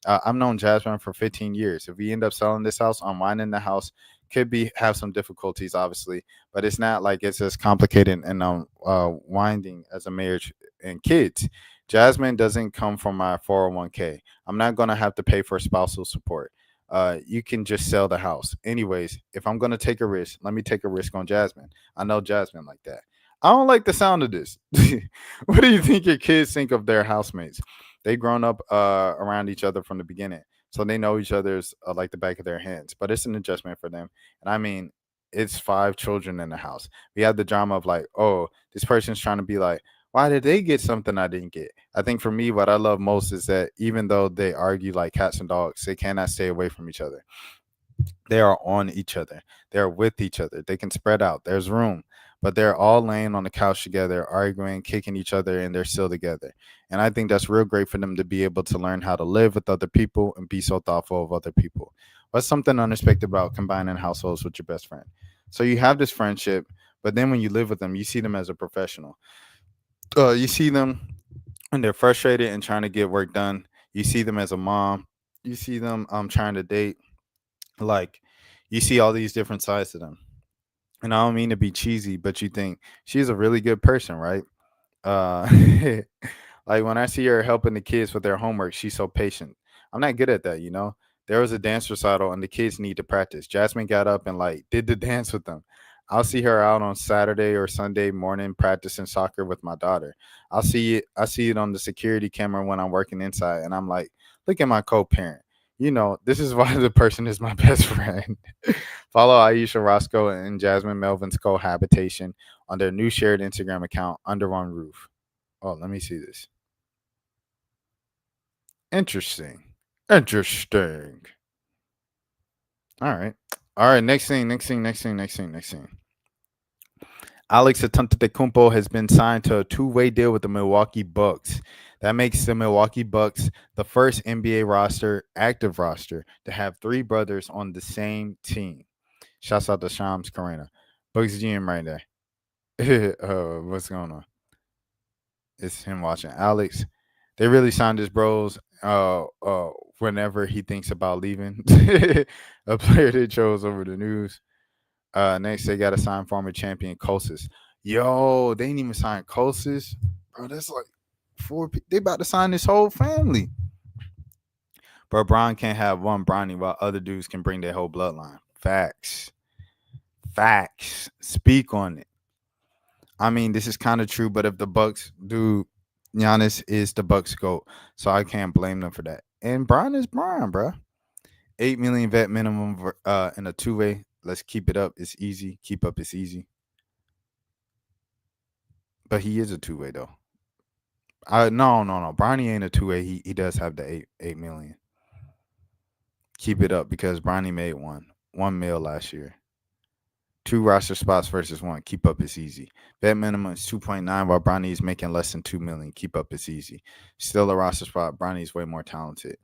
I've known Jasmine for 15 years. If we end up selling this house, unwinding the house could be have some difficulties, obviously, but it's not like it's as complicated and winding as a marriage and kids. Jasmine doesn't come from my 401k. I'm not going to have to pay for spousal support. You can just sell the house. Anyways, if I'm going to take a risk, let me take a risk on Jasmine. I know Jasmine like that. I don't like the sound of this. What do you think your kids think of their housemates? They grown up around each other from the beginning, so they know each other's like the back of their hands. But it's an adjustment for them. And I mean, it's 5 children in the house. We have the drama of like, oh, this person's trying to be like, why did they get something I didn't get? I think for me, what I love most is that even though they argue like cats and dogs, they cannot stay away from each other. They are on each other. They're with each other. They can spread out. There's room. But they're all laying on the couch together, arguing, kicking each other, and they're still together. And I think that's real great for them to be able to learn how to live with other people and be so thoughtful of other people. What's something unexpected about combining households with your best friend? So you have this friendship, but then when you live with them, you see them as a professional. You see them when they're frustrated and trying to get work done. You see them as a mom. You see them trying to date. Like you see all these different sides to them. And I don't mean to be cheesy, but you think she's a really good person, right? Uh, like when I see her helping the kids with their homework, she's so patient. I'm not good at that, you know. There was a dance recital and the kids need to practice. Jasmine got up and like did the dance with them. I'll see her out on Saturday or Sunday morning practicing soccer with my daughter. I see it on the security camera when I'm working inside and I'm like, look at my co-parent. You know, this is why the person is my best friend. Follow Aisha Roscoe and Jasmine Melvin's cohabitation on their new shared Instagram account, Under One Roof. Oh, let me see this. Interesting. Interesting. All right. All right. Next thing. Alex Antetokounmpo has been signed to a two-way deal with the Milwaukee Bucks. That makes the Milwaukee Bucks the first NBA active roster, to have three brothers on the same team. Shouts out to Shams Karina. Bucks GM right there. What's going on? It's him watching Alex. They really signed his bros whenever he thinks about leaving. A player they chose over the news. Next, they got to sign former champion Kosis. Yo, they ain't even signed Kosis. Bro, that's like they about to sign this whole family. But Bron can't have one Bronny while other dudes can bring their whole bloodline. Facts. Facts. Speak on it. I mean, this is kind of true, but if the Bucks do, Giannis is the Bucks GOAT, so I can't blame them for that. And Bron is Bron, bro. 8 million vet minimum in a 2-way. Let's keep it up. It's easy. Keep up. It's easy. But he is a 2-way though. No. Bronny ain't a 2-way. He does have the 8 million. Keep it up because Bronny made 1 mil last year. 2 roster spots versus 1. Keep up. It's easy. Vet minimum is 2.9 while Bronny is making less than 2 million. Keep up. It's easy. Still a roster spot. Bronny is way more talented.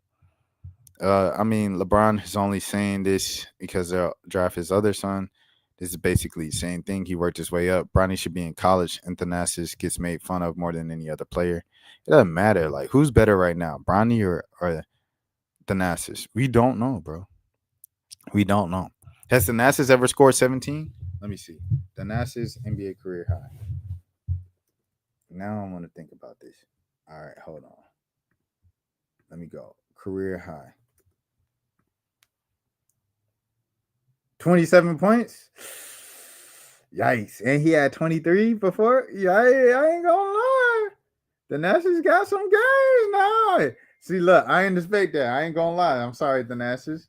I mean, LeBron is only saying this because they'll draft his other son. This is basically the same thing. He worked his way up. Bronny should be in college, and Thanasis gets made fun of more than any other player. It doesn't matter. Like, who's better right now, Bronny or Thanasis? We don't know, bro. We don't know. Has Thanasis ever scored 17? Let me see. Thanasis NBA career high. Now I want to think about this. All right, hold on. Let me go. Career high. 27 points. Yikes. And he had 23 before. Yeah, I ain't gonna lie. The Nationals got some games now. See, look, I ain't expect that. I ain't gonna lie. I'm sorry, the Nationals.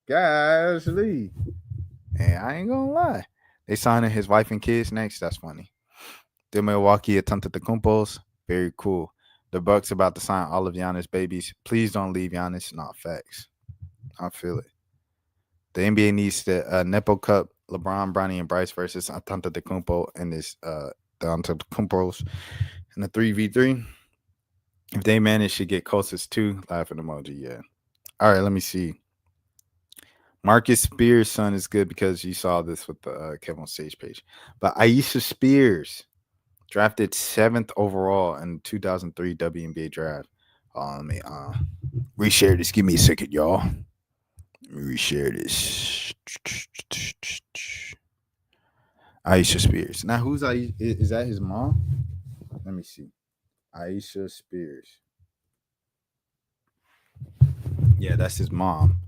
Golly. And I ain't gonna lie. They signing his wife and kids next. That's funny. The Milwaukee Antetokounmpos. Very cool. The Bucks about to sign all of Giannis' babies. Please don't leave Giannis. Not facts. I feel it. The NBA needs the Nepo Cup, LeBron, Bronny, and Bryce versus Antetokounmpo and the Antetokounmpos in the 3v3. If they manage to get closest to laughing emoji, yeah. All right, let me see. Marcus Spears' son is good because you saw this with the Kevin on Stage page. But Aisha Spears, drafted 7th overall in the 2003 WNBA draft. Let me reshare this. Give me a second, y'all. Let me reshare this. Aisha Spears. Now, who's Aisha? Is that his mom? Let me see. Aisha Spears. Yeah, that's his mom.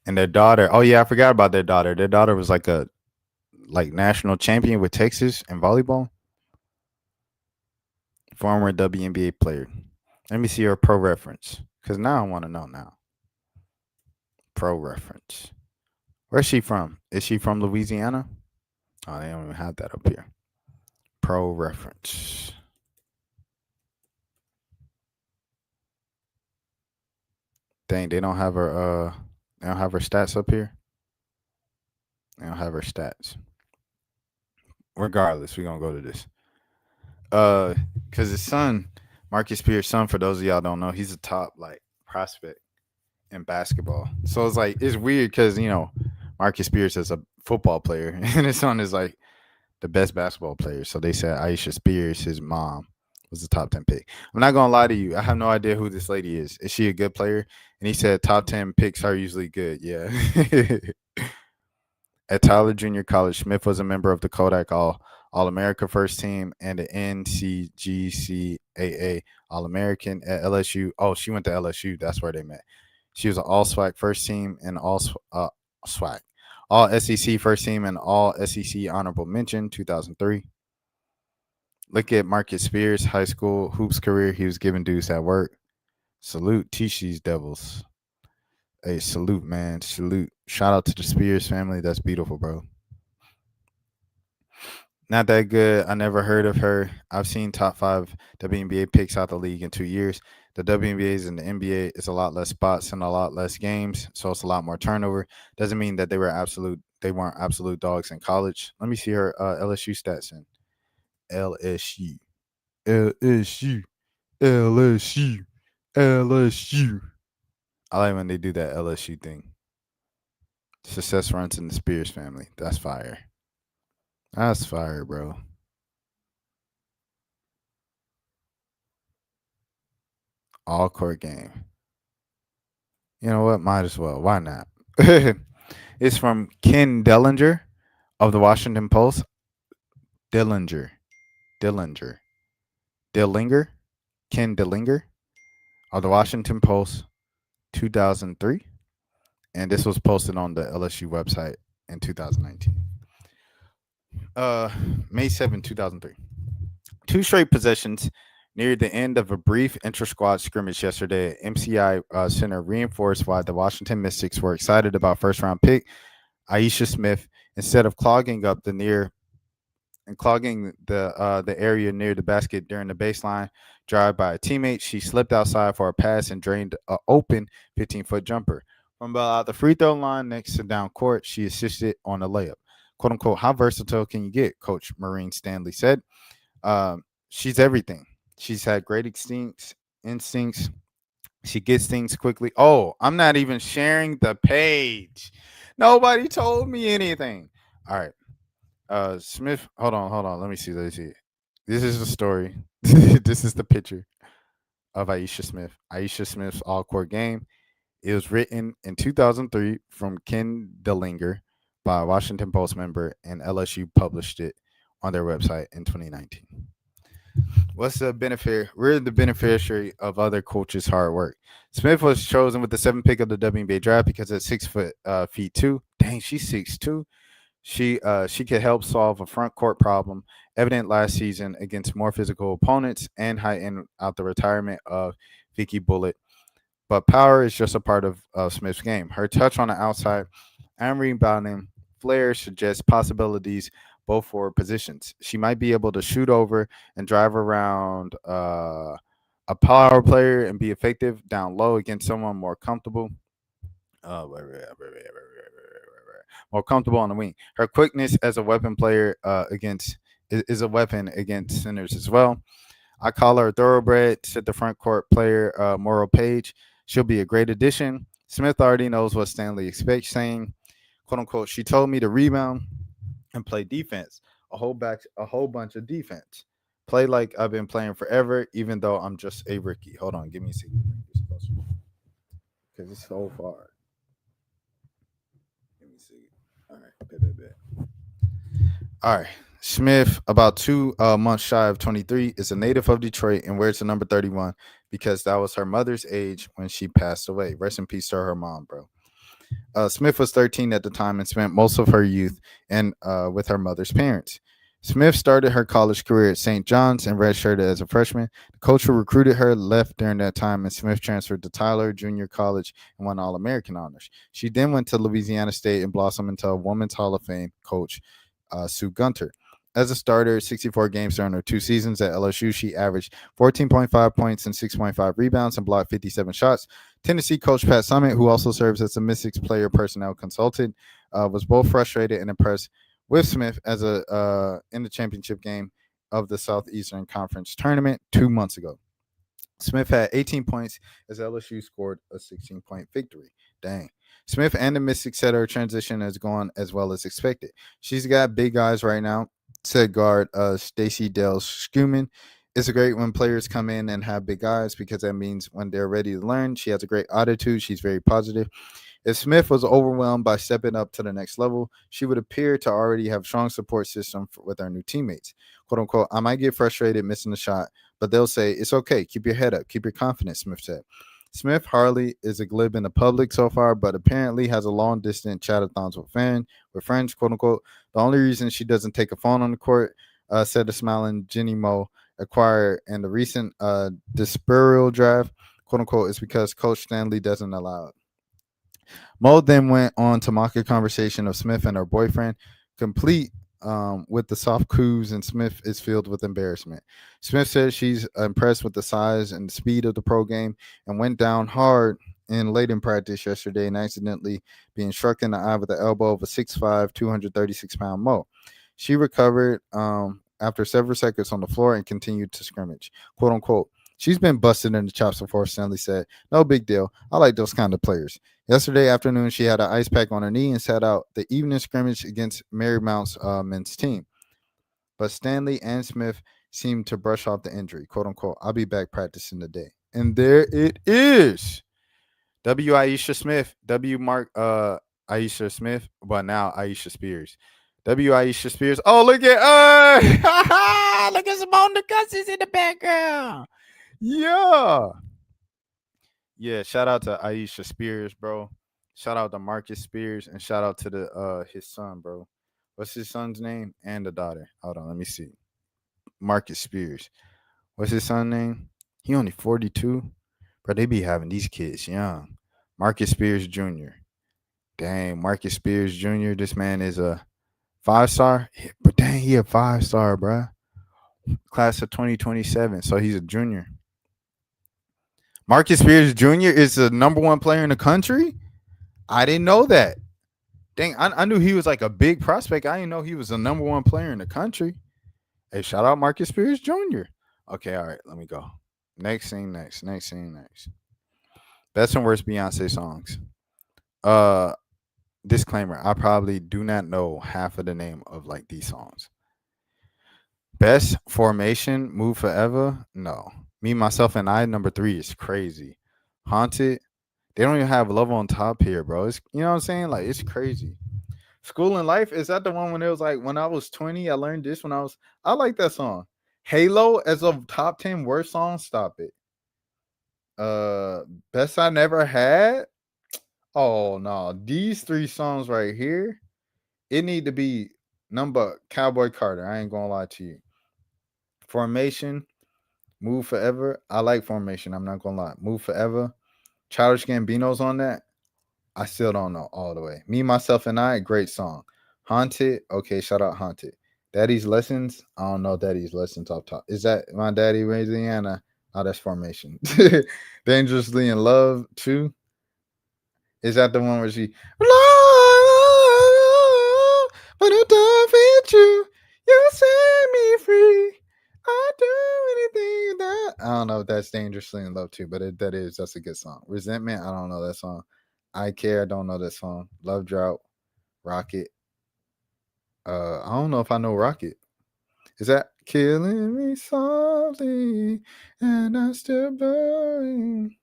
And their daughter. Oh yeah, I forgot about their daughter. Their daughter was like a national champion with Texas in volleyball. Former WNBA player. Let me see her pro reference. Because now I want to know now. Pro reference. Where's she from? Is she from Louisiana? Oh, they don't even have that up here. Pro reference. Dang, they don't have her stats up here. They don't have her stats. Regardless, we're gonna go to this. Cause his son, Marcus Spears' son, for those of y'all don't know, he's a top prospect in basketball. So it's weird because Marcus Spears is a football player and his son is like the best basketball player. So they said Aisha Spears, his mom, was the top 10 pick. I'm not gonna lie to you. I have no idea who this lady is. Is she a good player? And he said top 10 picks are usually good. Yeah. At Tyler Junior College, Smith was a member of the Kodak All-America first team and the NCGCAA All-American at LSU. Oh, she went to LSU. That's where they met. She was an All-SWAC first team and SWAC. All SEC first team and All SEC honorable mention 2003. Look at Marcus Spears' high school hoops career. He was giving dudes at work. Salute. Teach these devils. Hey, salute, man. Salute. Shout out to the Spears family. That's beautiful, bro. Not that good. I never heard of her. I've seen top 5 WNBA picks out the league in 2 years. The WNBA's and the NBA is a lot less spots and a lot less games, so it's a lot more turnover. Doesn't mean that they weren't absolute dogs in college. Let me see her LSU stats in LSU. I like when they do that LSU thing. Success runs in the Spears family. That's fire. That's fire, bro. All court game. You know what? Might as well. Why not? It's from Ken Dellinger of the Washington Post. Dillinger. Dillinger. Dillinger. Ken Dillinger of the Washington Post, 2003. And this was posted on the LSU website in 2019. Uh, May 7, 2003. Two straight possessions near the end of a brief inter-squad scrimmage yesterday at MCI Center reinforced why the Washington Mystics were excited about first-round pick Aisha Smith. Instead of clogging up the near and clogging the area near the basket during the baseline drive by a teammate, she slipped outside for a pass and drained an open 15-foot jumper. From about the free throw line next to down court, she assisted on a layup. "Quote unquote, how versatile can you get?" Coach Maureen Stanley said. She's everything. She's had great instincts. She gets things quickly. Oh, I'm not even sharing the page. Nobody told me anything. All right. Smith, hold on. Let me see. This is the story. This is the picture of Aisha Smith. Aisha Smith's all court game. It was written in 2003 from Ken Dellinger by a Washington Post member, and LSU published it on their website in 2019. What's the benefit? We're the beneficiary of other coaches' hard work. Smith was chosen with the seventh pick of the WNBA draft because at 6 feet 2. Dang, she's 6'2". She could help solve a front court problem evident last season against more physical opponents and heighten out the retirement of Vicky Bullitt. But power is just a part of Smith's game. Her touch on the outside and rebounding flair suggests possibilities both for positions. She might be able to shoot over and drive around a power player and be effective down low against someone more comfortable. More comfortable on the wing. Her quickness as a weapon player against is a weapon against centers as well. I call her a thoroughbred, said the front court player, Morrow Page. She'll be a great addition. Smith already knows what Stanley expects, saying, "quote unquote," she told me to rebound and play defense, a whole bunch of defense. Play like I've been playing forever, even though I'm just a rookie. Hold on, give me a second. Because it's so far. Let me see. All right, bet. All right. Smith, about 2 months shy of 23, is a native of Detroit and wears the number 31 because that was her mother's age when she passed away. Rest in peace to her mom, bro. Smith was 13 at the time and spent most of her youth with her mother's parents. Smith started her college career at St. John's and redshirted as a freshman. The coach who recruited her left during that time, and Smith transferred to Tyler Junior College and won All-American honors. She then went to Louisiana State and blossomed into a Women's Hall of Fame coach, Sue Gunter. As a starter, 64 games during her 2 seasons at LSU, she averaged 14.5 points and 6.5 rebounds and blocked 57 shots. Tennessee coach Pat Summitt, who also serves as the Mystics player personnel consultant, was both frustrated and impressed with Smith as in the championship game of the Southeastern Conference tournament 2 months ago. Smith had 18 points as LSU scored a 16-point victory. Dang. Smith and the Mystics said her transition has gone as well as expected. She's got big guys right now, said guard Stacey Dale Schumann. It's great when players come in and have big eyes because that means when they're ready to learn. She has a great attitude. She's very positive. If Smith was overwhelmed by stepping up to the next level, she would appear to already have a strong support system with her new teammates. "Quote unquote, I might get frustrated missing the shot, but they'll say, it's okay. Keep your head up. Keep your confidence," Smith said. Smith hardly is a glib in the public so far, but apparently has a long distance chatathons with friends, quote unquote. The only reason she doesn't take a phone on the court, said the smiling Jenny Moe, acquired in the recent Desperial draft, quote unquote, is because Coach Stanley doesn't allow it. Mo then went on to mock a conversation of Smith and her boyfriend, complete with the soft coos, and Smith is filled with embarrassment. Smith says she's impressed with the size and speed of the pro game and went down hard late in practice yesterday and accidentally being struck in the eye with the elbow of a 6'5", 236-pound Mo. She recovered after several seconds on the floor and continued to scrimmage, quote unquote. She's been busted in the chops before, Stanley said. No big deal. I like those kind of players. Yesterday afternoon, she had an ice pack on her knee and sat out the evening scrimmage against Marymount's men's team. But Stanley and Smith seemed to brush off the injury, quote unquote. I'll be back practicing today. And there it is. W Aisha Smith. W Mark Aisha Smith, but now Aisha Spears. W Aisha Spears. Oh, look at look at Simone the Cousins in the background. Yeah. Yeah, shout out to Aisha Spears, bro. Shout out to Marcus Spears and shout out to the his son, bro. What's his son's name? And the daughter. Hold on, let me see. Marcus Spears. What's his son name? He only 42. Bro, they be having these kids young. Marcus Spears Jr. Dang, Marcus Spears Jr. This man is a 5-star. But dang, he a 5-star, bro. Class of 2027. So he's a junior. Marcus Spears Jr. is the number one player in the country? I didn't know that. Dang, I knew he was like a big prospect. I didn't know he was the number one player in the country. Hey, shout out Marcus Spears Jr. Okay, all right, let me go. Next scene, next. Best and worst Beyonce songs. Uh, disclaimer: I probably do not know half of the name of like these songs. Best Formation, Move Forever. No, Me, Myself, and I. Number 3 is crazy. Haunted. They don't even have Love on Top here, bro. It's, you know what I'm saying? Like, it's crazy. School and Life, is that the one when it was like when I was 20? I learned this when I like that song. Halo as a top 10 worst song. Stop it. Best I Never Had. Oh no, these 3 songs right here, it need to be number Cowboy Carter. I ain't gonna lie to you. Formation, Move Forever. I like Formation. I'm not gonna lie. Move Forever. Childish Gambino's on that. I still don't know all the way. Me, Myself, and I. Great song. Haunted. Okay, shout out Haunted. Daddy's Lessons. I don't know Daddy's Lessons off top. Is that My Daddy Louisiana? Oh, that's Formation. Dangerously in Love too. Is that the one where she but I don't fit you. You set me free. I do anything that I don't know if that's Dangerously in Love too, but that's a good song. Resentment, I don't know that song. I Care, I don't know that song. Love Drought, Rocket. I don't know if I know Rocket. Is that killing me softly and I still burn?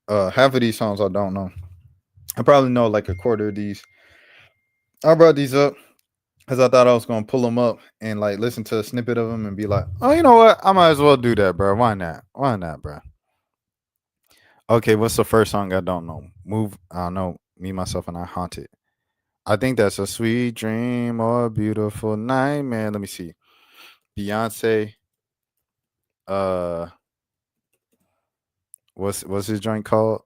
Half of these songs I don't know. I probably know like a quarter of these. I brought these up because I thought I was gonna pull them up and like listen to a snippet of them and be like, oh, you know what? I might as well do that, bro. Why not? Why not, bro? Okay, what's the first song I don't know? Move. I don't know. Me, Myself, and I. Haunted. I think that's a sweet dream or a beautiful nightmare. Let me see. Beyonce. Uh, what's his joint called?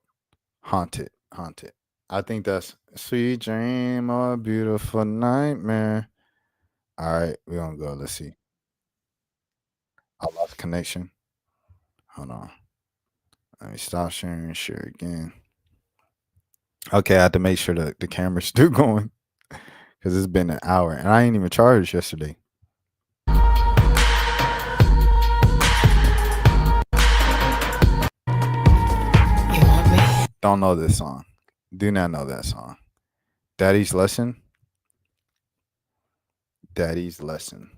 Haunted. Haunted. I think that's sweet dream or a beautiful nightmare. All right, we're gonna go. Let's see. I lost connection. Hold on. Let me stop sharing and share again. Okay, I have to make sure that the camera's still going because it's been an hour and I ain't even charged yesterday. Don't know this song. Do not know that song. Daddy's Lesson. Daddy's Lesson.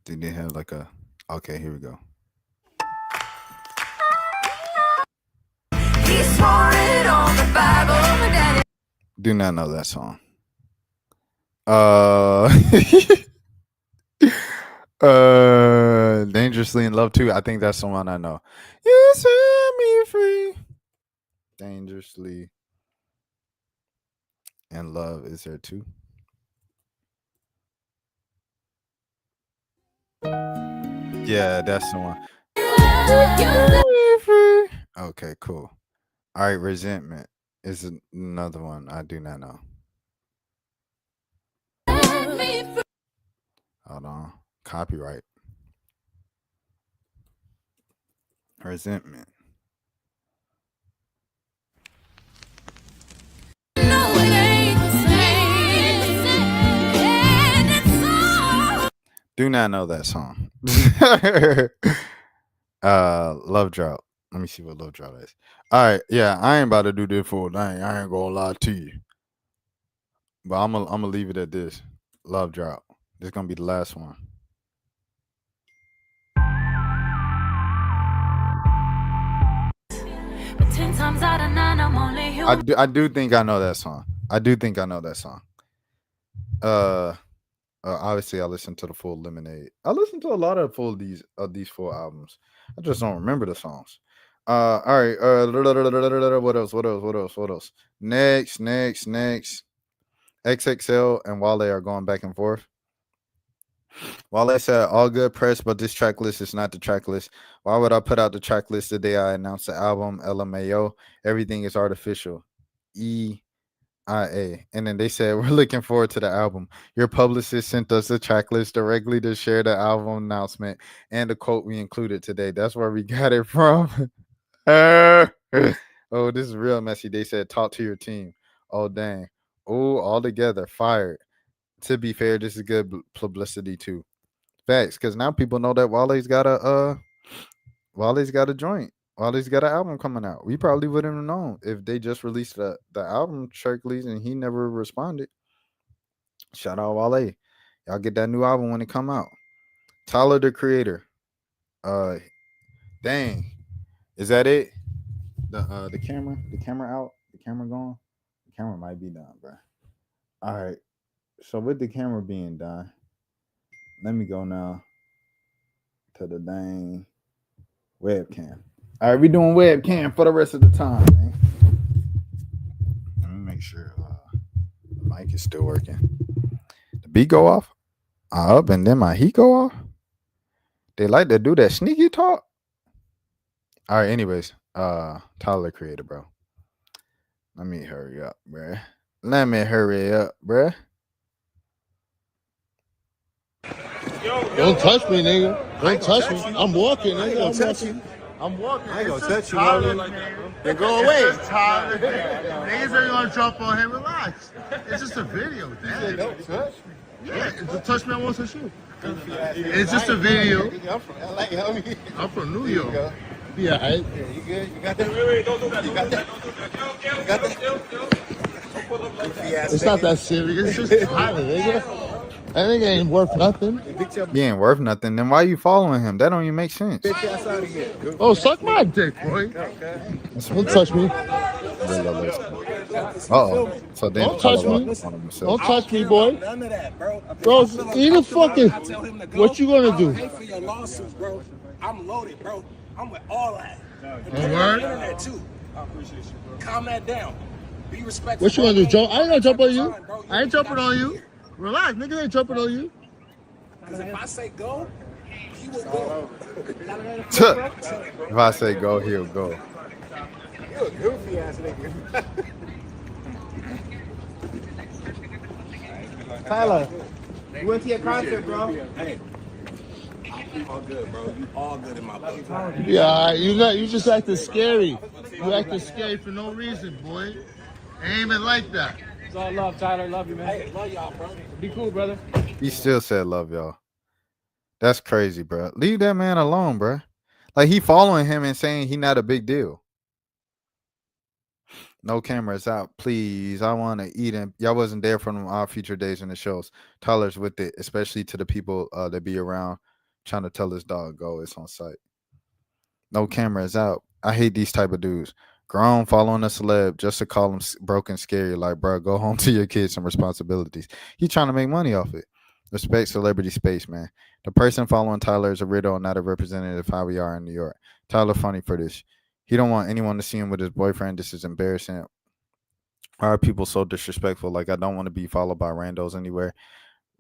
Did they have like a? Okay, here we go. He swore it on the Bible, my daddy. Do not know that song. Dangerously in Love too. I think that's the one I know. You set me free. Dangerously in Love is there too. Yeah, that's the one. Okay, cool. All right, Resentment is another one I do not know. Hold on. Copyright. Resentment. Do not know that song. Love Drought. Let me see what Love Drought is. All right, yeah, I ain't about to do this full thing. I ain't gonna lie to you. But I'm gonna leave it at this. Love Drought. This is gonna be the last one. But 10 times out of 9, I'm only human. I do think I know that song. Obviously, I listened to the full Lemonade. I listened to a lot of these full albums. I just don't remember the songs. All right. What else? Next. XXL and Wale are going back and forth. Wale said, all good press, but this track list is not the track list. Why would I put out the track list the day I announced the album? LMAO. Everything is artificial. EIA. And then they said, we're looking forward to the album. Your publicist sent us the track list directly to share the album announcement and the quote we included today. That's where we got it from. Oh, this is real messy. They said, talk to your team. Oh, dang. Oh, all together. Fired. To be fair, this is good publicity too. Facts, because now people know that Wale's got a joint. Wale's got an album coming out. We probably wouldn't have known if they just released the album track list and he never responded. Shout out Wale. Y'all get that new album when it come out. Tyler the Creator. Dang. Is that it? The camera out? The camera gone? The camera might be done, bro. All right. So with the camera being done, let me go now to the dang webcam. All right, we doing webcam for the rest of the time, man. Let me make sure the mic is still working. The beat go off, up, and then my heat go off. They like to do that sneaky talk. All right, anyways, Tyler Creator, bro. Let me hurry up, bruh. Don't touch me, nigga. Don't touch me. I'm walking, nigga. I'm walking. I ain't gonna touch you, nigga. Then go away. Niggas ain't gonna jump on him. Relax. It's just a video, damn. Don't touch me. Yeah, if you touch me, I won't touch you. It's just a video. I'm from LA, homie. I'm from New York. Yeah, Yeah, you good? You got that? Wait, don't do that. Don't do that. it's not that serious. It's just Tyler, nigga. That nigga ain't worth nothing. He ain't worth nothing. Then why you following him? That don't even make sense. Oh, suck my dick, boy. Don't touch me. So then Don't touch me. Don't touch me, boy. None of that, bro. Bro, eat a fucking. What you gonna do? Pay for your lawsuits, bro. I'm loaded, bro. I'm with all that. And Oh, put it on word? the internet too. I appreciate you, bro. Calm that down. Be respectful. What you gonna do, Joe? I ain't gonna jump on you. Bro, I ain't jumping on you. Relax, nigga ain't jumping on you. Because if I say go, he will go. If I say go, he'll go. You a goofy ass nigga. Tyler, you went to your concert, bro. Hey, you all good, bro. You all good in my book. Yeah, you just acting scary. You acting scary for no reason, boy. Ain't even like that. It's all love, Tyler. Love you, man. Hey, love y'all, bro. Be cool, brother. He still said love y'all. That's crazy, bro. Leave that man alone, bro. Like he following him and saying he not a big deal. No cameras out, please. I want to eat him. Y'all wasn't there from our future days in the shows. Tyler's with it, especially to the people that be around trying to tell his dog go. It's on site. No cameras out. I hate these type of dudes. Grown following a celeb just to call him broken scary. Like, bro, go home to your kids and responsibilities. He trying to make money off it. Respect celebrity space, man. The person following Tyler is a weirdo, not a representative of how we are in New York. Tyler funny for this. He don't want anyone to see him with his boyfriend. This is embarrassing. Why are people so disrespectful? Like, I don't want to be followed by randos anywhere.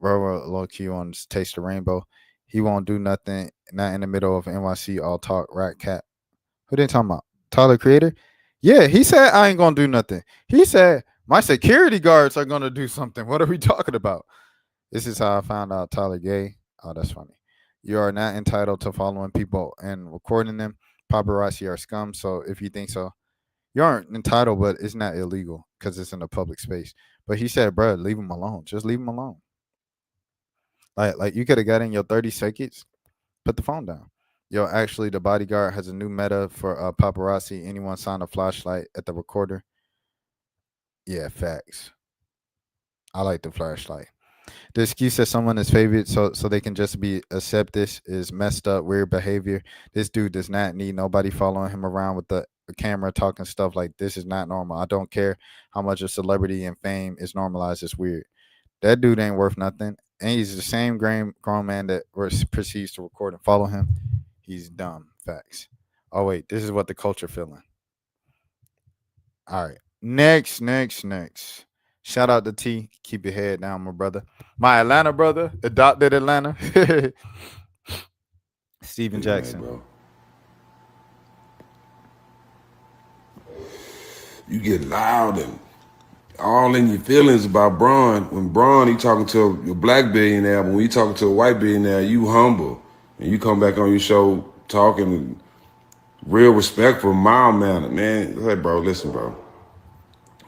Roro low key on Taste the Rainbow. He won't do nothing. Not in the middle of NYC all talk. Rat cat. Who they talking about? Tyler Creator? Yeah, he said I ain't gonna do nothing. He said my security guards are gonna do something. What are we talking about? This is how I found out Tyler gay. Oh, that's funny. You are not entitled to following people and recording them. Paparazzi are scum. So if you think so, you aren't entitled, but it's not illegal because it's in a public space. But he said, bro, leave him alone. Just leave him alone. Like you could have got in your 30 seconds, put the phone down. Yo, actually, the bodyguard has a new meta for paparazzi. Anyone sign a flashlight at the recorder? Yeah, facts. I like the flashlight. The excuse that someone is favored so they can just be accept this is messed up, weird behavior. This dude does not need nobody following him around with the a camera talking stuff like this is not normal. I don't care how much a celebrity and fame is normalized. It's weird. That dude ain't worth nothing. And he's the same grown man that proceeds to record and follow him. He's dumb. Facts. Oh, wait. This is what the culture feeling. All right. Next. Shout out to T. Keep your head down, my brother. My Atlanta brother, adopted Atlanta. Steven Jackson. Bro. You get loud and all in your feelings about Braun. When Braun, he talking to a black billionaire, but when he talking to a white billionaire, you humble. And you come back on your show talking real respectful, mild manner. Man, hey, bro, listen, bro.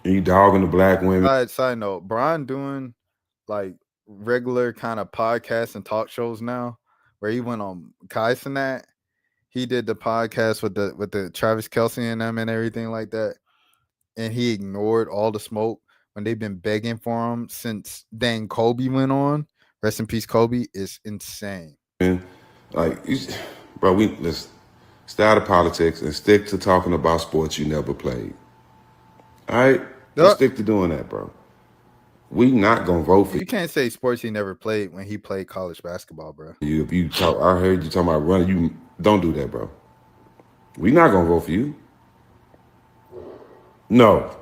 You dogging the black women. Side note, Brian doing like regular kind of podcasts and talk shows now, where he went on Kais and that. He did the podcast with the Travis Kelce and them and everything like that. And he ignored all the smoke when they've been begging for him since then Kobe went on. Rest in peace, Kobe. Is insane. Like, bro, let's stay out of politics and stick to talking about sports you never played. All right? Let's stick to doing that, bro. We not gonna vote for you. You can't say sports he never played when he played college basketball, bro. If you talk, I heard you talking about running. You don't do that, bro. We not gonna vote for you. No,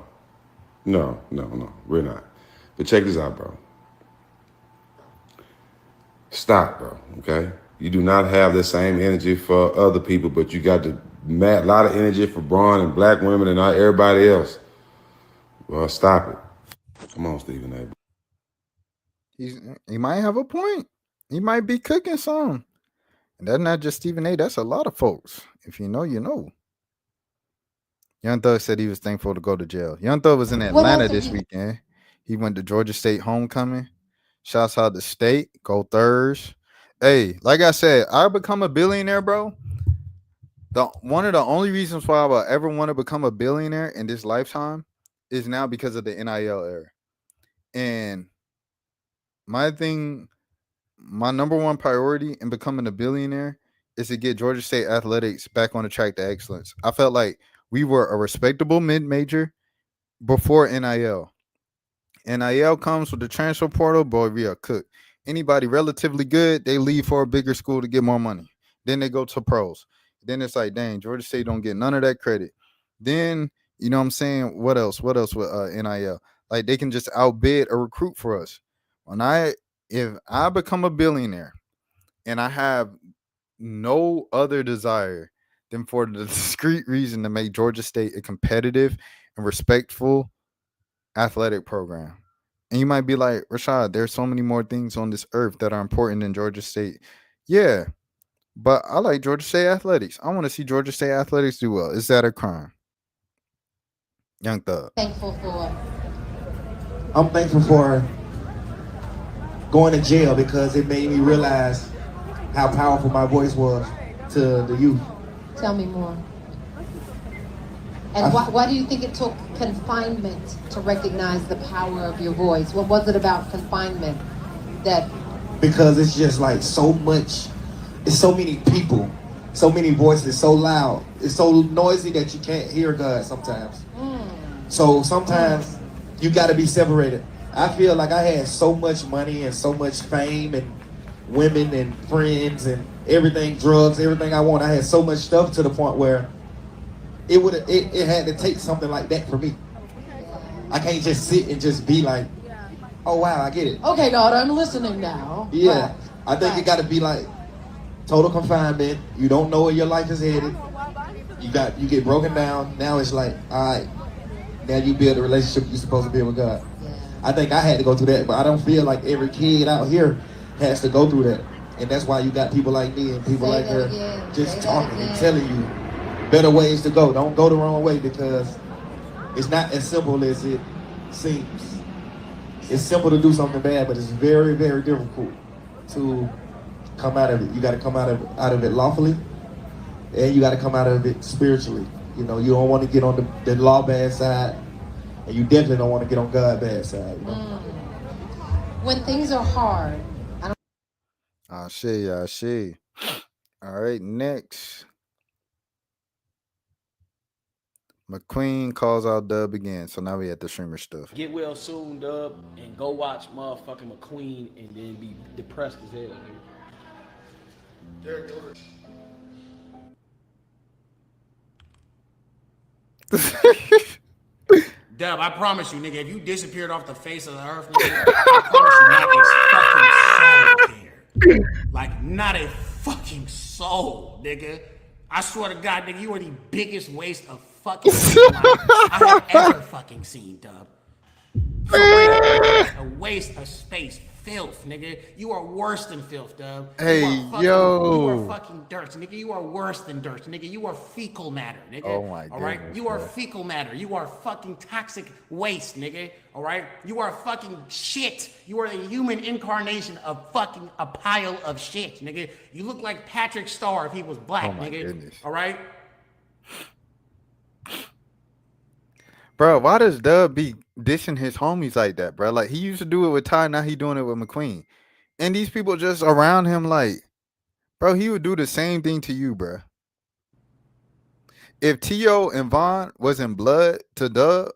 we're not. But check this out, bro. Stop, bro. Okay, you do not have the same energy for other people, but you got a lot of energy for Braun and black women and not everybody else. Well, stop it. Come on, Stephen A. He might have a point. He might be cooking some. And that's not just Stephen A. That's a lot of folks. If you know, you know. Young Thug said he was thankful to go to jail. Young Thug was in Atlanta this weekend. He went to Georgia State homecoming. Shouts out to State. Go Thurs. Hey, like I said, I become a billionaire, bro. One of the only reasons why I will ever want to become a billionaire in this lifetime is now because of the NIL era. And my number one priority in becoming a billionaire is to get Georgia State athletics back on the track to excellence. I felt like we were a respectable mid-major before NIL. NIL comes with the transfer portal, boy, we are cooked. Anybody relatively good, they leave for a bigger school to get more money. Then they go to pros. Then it's like, dang, Georgia State don't get none of that credit. Then, you know what I'm saying? What else with NIL? Like, they can just outbid a recruit for us. If I become a billionaire and I have no other desire than for the discrete reason to make Georgia State a competitive and respectful athletic program. And you might be like, Rashad, there's so many more things on this earth that are important than Georgia State. Yeah, but I like Georgia State athletics. I want to see Georgia State athletics do well. Is that a crime? Young Thug. I'm thankful for going to jail because it made me realize how powerful my voice was to the youth. Tell me more. And why do you think it took confinement to recognize the power of your voice? What was it about confinement that... Because it's just like so much, it's so many people, so many voices, so loud. It's so noisy that you can't hear God sometimes. So sometimes you got to be separated. I feel like I had so much money and so much fame and women and friends and everything, drugs, everything I want. I had so much stuff to the point where it had to take something like that for me. I can't just sit and just be like, oh wow, I get it. Okay, daughter, I'm listening now. Yeah, I think it got to be like total confinement. You don't know where your life is headed. You get broken down. Now it's like, all right, now you build a relationship you're supposed to build with God. I think I had to go through that, but I don't feel like every kid out here has to go through that. And that's why you got people like me and people like her just talking and telling you better ways to go. Don't go the wrong way because it's not as simple as it seems. It's simple to do something bad, but it's very, very difficult to come out of it. You got to come out of it lawfully, and you got to come out of it spiritually. You know, you don't want to get on the law bad side, and you definitely don't want to get on God bad side. You know? When things are hard, I see. All right, next. McQueen calls out Dub again. So now we at the streamer stuff. Get well soon, Dub, and go watch motherfucking McQueen and then be depressed as hell, nigga. Dub, I promise you, nigga, if you disappeared off the face of the earth, nigga, I promise you not a fucking soul there. Like, not a fucking soul, nigga. I swear to God, nigga, you are the biggest waste of fucking I have ever fucking seen, Dub. A waste of space. Filth, nigga. You are worse than filth, Dub. Hey, You are fucking dirt, nigga. You are worse than dirt, nigga. You are fecal matter, nigga. Oh my goodness. All right? You are fecal matter. You are fucking toxic waste, nigga. All right? You are fucking shit. You are the human incarnation of fucking a pile of shit, nigga. You look like Patrick Starr if he was black, nigga. Goodness. All right? Bro, why does Dub be dissing his homies like that, bro? Like, he used to do it with Ty, now he doing it with McQueen. And these people just around him like, bro, he would do the same thing to you, bro. If T.O. and Von was in blood to Dub,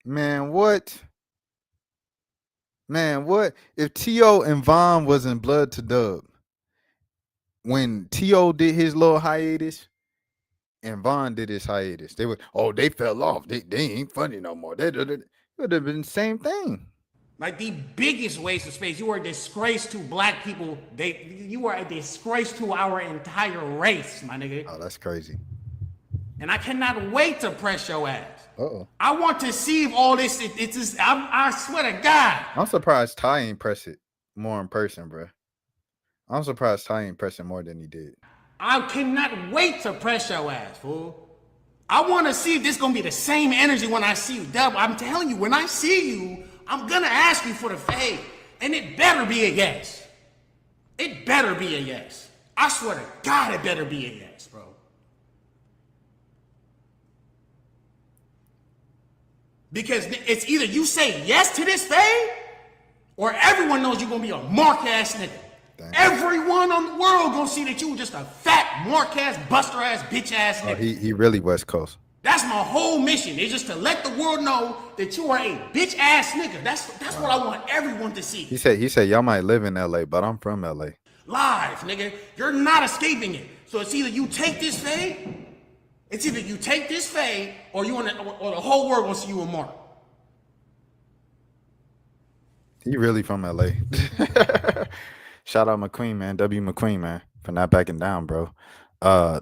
man, what? Man, what? If T.O. and Von was in blood to Dub, when T.O. did his little hiatus, and Von did his hiatus, they would, they fell off. They ain't funny no more. It would have been the same thing. Like the biggest waste of space. You are a disgrace to black people. You are a disgrace to our entire race, my nigga. Oh, that's crazy. And I cannot wait to press your ass. Uh-oh. I want to see if all this, it's just, I swear to God. I'm surprised Ty ain't press it more in person, bro. I'm surprised Ty ain't pressing more than he did. I cannot wait to press your ass, fool. I want to see if this going to be the same energy when I see you. Dub, I'm telling you, when I see you, I'm going to ask you for the fade. And it better be a yes. It better be a yes. I swear to God, it better be a yes, bro. Because it's either you say yes to this fade, or everyone knows you're going to be a mark-ass nigga. Dang. Everyone on the world gonna see that you were just a fat, mark-ass, buster-ass, bitch-ass nigga. He really West Coast. That's my whole mission. It's just to let the world know that you are a bitch-ass nigga. That's what I want everyone to see. He said y'all might live in LA, but I'm from LA. Live, nigga. You're not escaping it. So it's either you take this fade, or or the whole world gonna see you a mark. He really from LA. Shout out McQueen, man. W McQueen, man, for not backing down, bro. I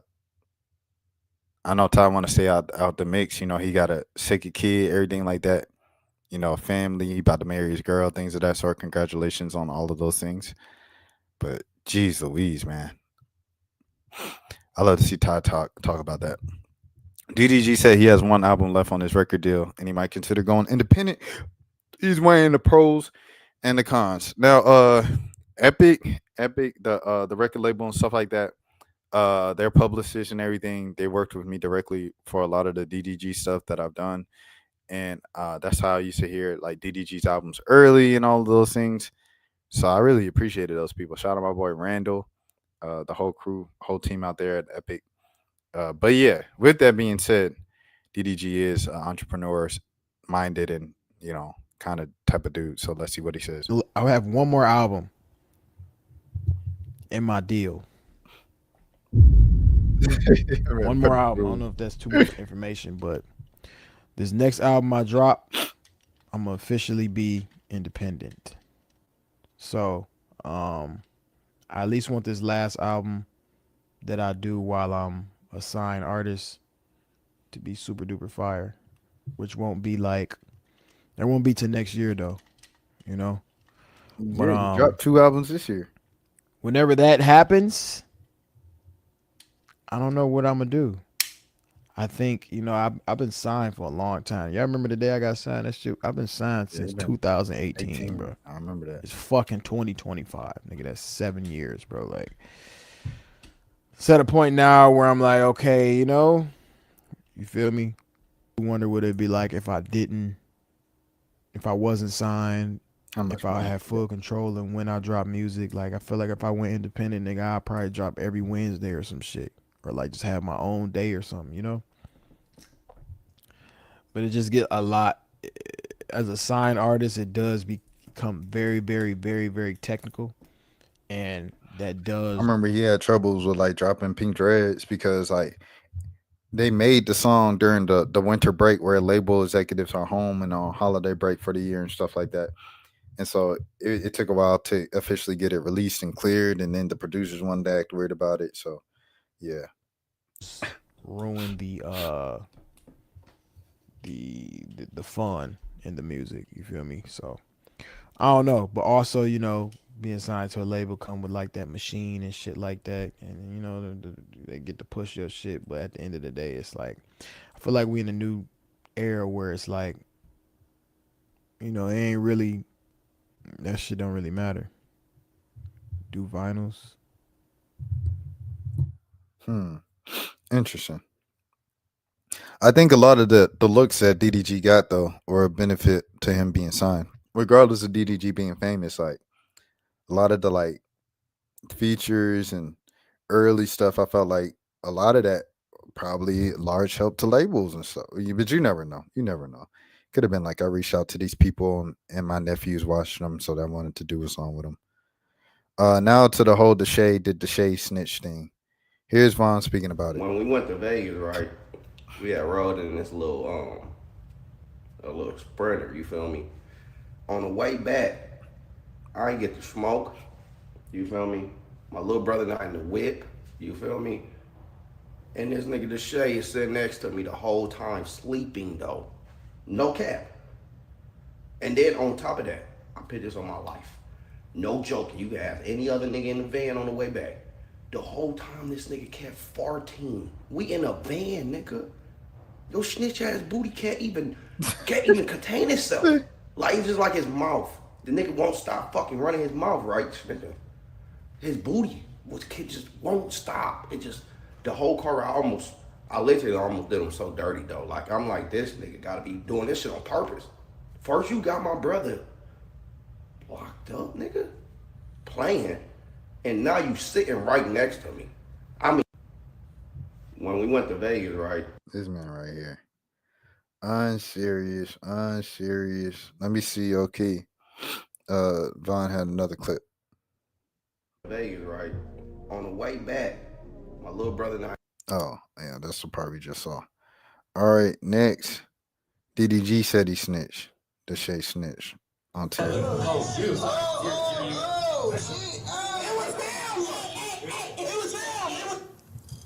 know Ty want to stay out the mix. You know, he got a sick kid, everything like that. You know, family. He about to marry his girl, things of that sort. Congratulations on all of those things. But geez Louise, man. I love to see Ty talk about that. DDG said he has one album left on his record deal, and he might consider going independent. He's weighing the pros and the cons. Now, Epic, the record label and stuff like that, their publicists and everything, they worked with me directly for a lot of the DDG stuff that I've done. And that's how I used to hear like DDG's albums early and all of those things. So I really appreciated those people. Shout out my boy Randall, the whole crew, whole team out there at Epic. But yeah, with that being said, DDG is entrepreneurs minded and, you know, kind of type of dude. So let's see what he says. I have one more album in my deal. One more album. I don't know if that's too much information, but this next album I drop, I'm gonna officially be independent. So I at least want this last album that I do while I'm a signed artist to be super duper fire, which won't be like, it won't be till next year though, you know. But you dropped 2 albums this year. Whenever that happens, I don't know what I'm gonna do. I think, you know, I've been signed for a long time. Y'all remember the day I got signed? That shit, I've been signed since 2018, bro. I remember that. It's fucking 2025, nigga. That's 7 years, bro. Like, it's at a point now where I'm like, okay, you know, you feel me? I wonder what it'd be like if I wasn't signed. If I had full control and when I drop music. Like, I feel like if I went independent, nigga, I'd probably drop every Wednesday or some shit. Or like just have my own day or something, you know? but it just get a lot as a signed artist. It does become very, very, very, very technical, and that I does. remember he had troubles with like dropping Pink Dreads because like they made the song during the winter break where label executives are home and on holiday break for the year and stuff like that. And so it took a while to officially get it released and cleared, and then the producers wanted to act weird about it. So yeah, ruin the fun in the music. You feel me? So I don't know, but also being signed to a label come with like that machine and shit like that, and they get to push your shit. But at the end of the day, it's like I feel like we in a new era where it's like it ain't really that shit don't really matter. Do vinyls. Interesting. I think a lot of the looks that DDG got though were a benefit to him being signed, regardless of DDG being famous. Like a lot of the like features and early stuff, I felt like a lot of that probably large help to labels and stuff. But you never know. You never know. Could have been like I reached out to these people and my nephews watching them, so they wanted to do a song with them. Now to the whole Deshae did Deshae snitch thing. Here's Vaughn speaking about it. When we went to Vegas, right, we had rode in this little a little sprinter, you feel me? On the way back, I ain't get to smoke, you feel me? My little brother not in the whip, you feel me? And this nigga Deshae is sitting next to me the whole time, sleeping though. No cap. And then on top of that, I put this on my life. No joke, you can have any other nigga in the van on the way back. The whole time this nigga kept farting. We in a van, nigga. Your snitch ass booty can't even contain itself. Like it's just like his mouth. The nigga won't stop fucking running his mouth, right? His booty just won't stop. It just the whole car I literally almost did him so dirty though. Like I'm like, this nigga gotta be doing this shit on purpose. First you got my brother locked up, nigga, playing. And now you sitting right next to me. I mean, when we went to Vegas, right? This man right here. Unserious. Let me see. Okay. Vaughn had another clip. Vegas, right? On the way back, my little brother and I. Oh, yeah, that's the part we just saw. All right, next. DDG said he snitched. Deshae snitched on TV.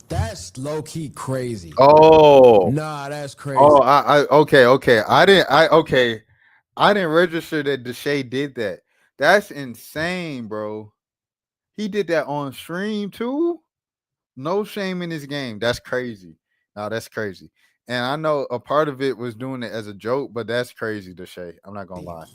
That's low key crazy. Oh, Nah, that's crazy. oh, okay. I didn't register that Deshae did that. That's insane, bro. He did that on stream too. No shame in his game. That's crazy. No, that's crazy. And I know a part of it was doing it as a joke, but that's crazy, Deshae. I'm not gonna lie.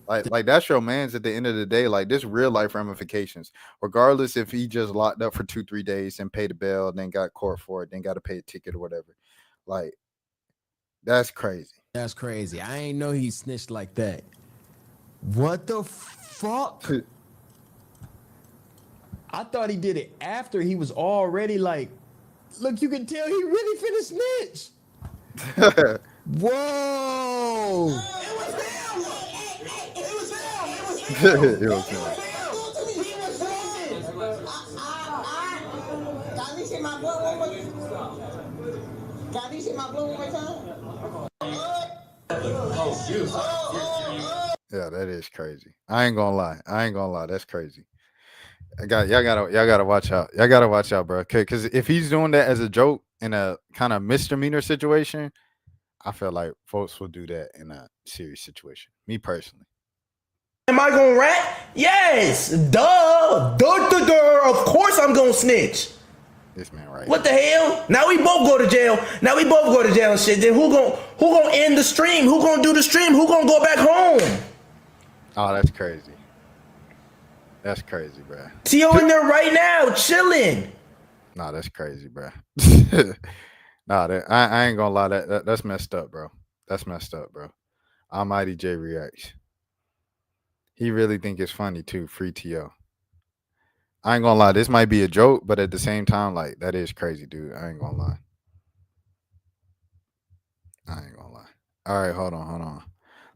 Like that's your man's at the end of the day. Like this real life ramifications. Regardless if he just locked up for 2-3 days and paid a bail, then got court for it, then got to pay a ticket or whatever. Like that's crazy. That's crazy. I ain't know he snitched like that. What the fuck? I thought he did it after he was already like, look, you can tell he really finna snitch. Whoa. It was him. Yeah, that is crazy. I ain't gonna lie. That's crazy. Y'all gotta watch out. Y'all gotta watch out, bro. Because if he's doing that as a joke in a kind of misdemeanor situation, I feel like folks will do that in a serious situation. Me personally. Am I gonna rat? Yes. Duh. Of course I'm gonna snitch. This man right. What the hell? Now we both go to jail. And shit. Then who gonna end the stream? Who gonna do the stream? Who gonna go back home? Oh, that's crazy. That's crazy, bro. T.O. in there right now, chilling. Nah, that's crazy, bro. Nah, I ain't gonna lie. That's messed up, bro. That's messed up, bro. Almighty J reacts. He really think it's funny too. Free T.O. I ain't gonna lie. This might be a joke, but at the same time, like that is crazy, dude. I ain't gonna lie. All right, hold on.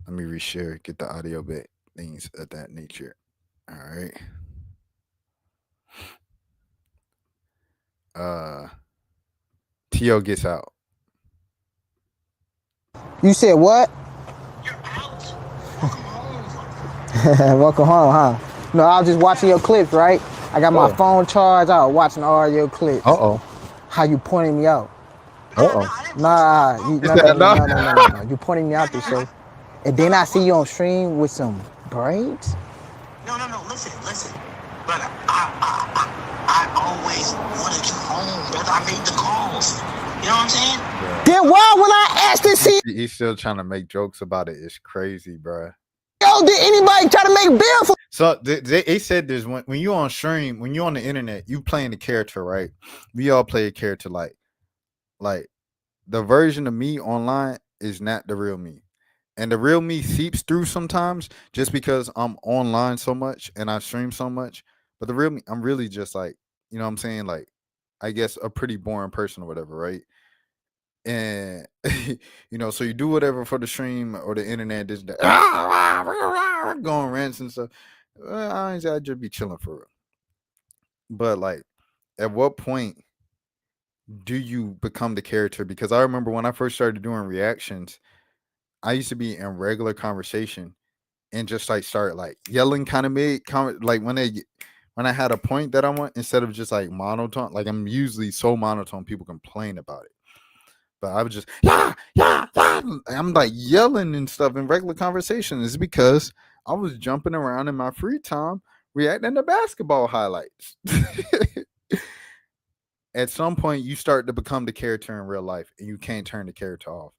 Let me reshare, get the audio bit, things of that nature. All right. T.O. gets out. You said what? Welcome home, huh? No, I was just watching your clips, right? I got my phone charged. I was watching all your clips. How you pointing me out? No. You pointing me out this show. And then I see you on stream with some braids. No. Listen, brother. I always wanted you home, brother. I made the calls. You know what I'm saying? Then why when I asked to see? He's still trying to make jokes about it. It's crazy, bro. Yo, did anybody try to make bill for? So they said there's when you on stream, when you on the internet, you playing the character, right? We all play a character like the version of me online is not the real me. And the real me seeps through sometimes just because I'm online so much and I stream so much. But the real me, I'm really just like, you know what I'm saying? Like, I guess a pretty boring person or whatever, right? And you know, so you do whatever for the stream or the internet, this going rants and stuff. I'd just be chilling for real. But like, at what point do you become the character? Because I remember when I first started doing reactions, I used to be in regular conversation and just like start like yelling kind of like when I had a point that I want, instead of just like monotone, like I'm usually so monotone people complain about it. But I was just yeah. I'm like yelling and stuff in regular conversation. It's because I was jumping around in my free time reacting to basketball highlights. At some point, you start to become the character in real life, and you can't turn the character off.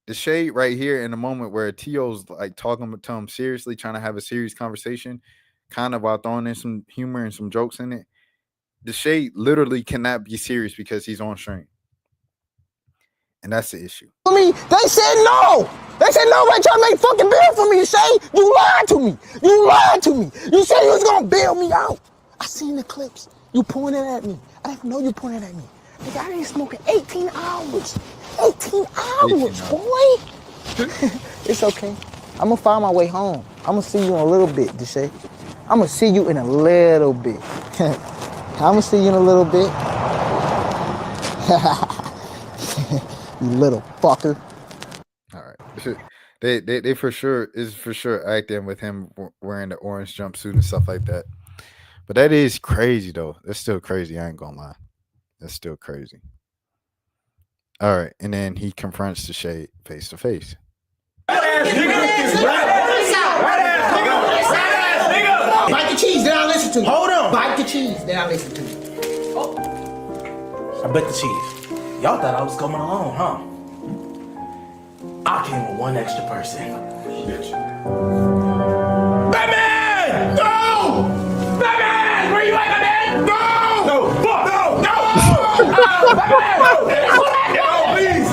The shade right here in the moment where T.O.'s like talking to him seriously, trying to have a serious conversation, kind of while throwing in some humor and some jokes in it. The shade literally cannot be serious because he's on stream. And that's the issue. Me, they said no. They said no. They trying to make fucking bill for me. Shay, you lied to me. You said you was gonna bail me out. I seen the clips. You pointed at me. I didn't know you pointed at me. Nigga, I didn't smoke in 18 hours. 18 hours, boy. It's okay. I'm gonna find my way home. I'm gonna see you in a little bit, Deshae. I'm gonna see you in a little bit. I'm gonna see you in a little bit. You little fucker. All right. They for sure acting with him wearing the orange jumpsuit and stuff like that. But that is crazy though. That's still crazy. I ain't gonna lie. That's still crazy. All right, and then he confronts the shade face to face. Bite the cheese, then I'll listen to you. Hold on. Bite the cheese, then I'll listen to you. Oh. I bet the cheese. Y'all thought I was coming alone, huh? I came with one extra person. Batman! No! Batman! Where you at, Batman? No! No! Fuck! No! No! Batman! No! Please!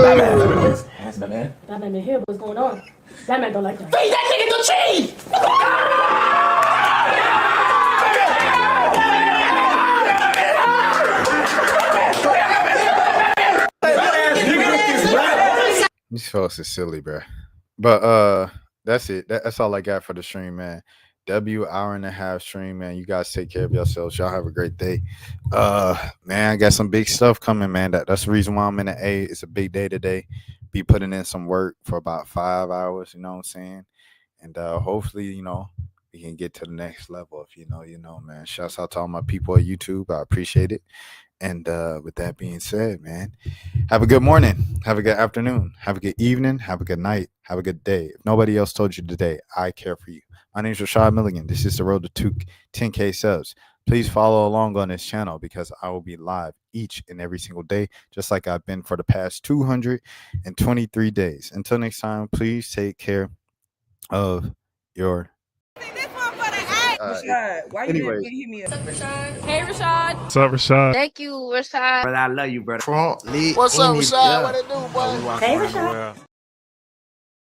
Batman, please. Hands, Batman. Batman in here, what's going on? Batman don't like that. Feed that nigga the cheese! These folks is silly, bro. But that's it. That's all I got for the stream, man. hour-and-a-half stream, man. You guys take care of yourselves. Y'all have a great day. Man, I got some big stuff coming, man. That's the reason why I'm in the A. It's a big day today. Be putting in some work for about 5 hours, you know what I'm saying? And hopefully, you know, we can get to the next level. If you know, man. Shouts out to all my people at YouTube. I appreciate it. And with that being said, man, have a good morning, have a good afternoon, have a good evening, have a good night, have a good day. If nobody else told you today, I care for you. My name is Rashad Milligan. This is the road to 10K subs. Please follow along on this channel because I will be live each and every single day, just like I've been for the past 223 days. Until next time, please take care of your Rashad, why you didn't hit me up? What's up, Rashad? Hey, Rashad. What's up, Rashad? Thank you, Rashad. Brother, I love you, brother. What's up, Rashad? What it do, boy? Hey, Rashad.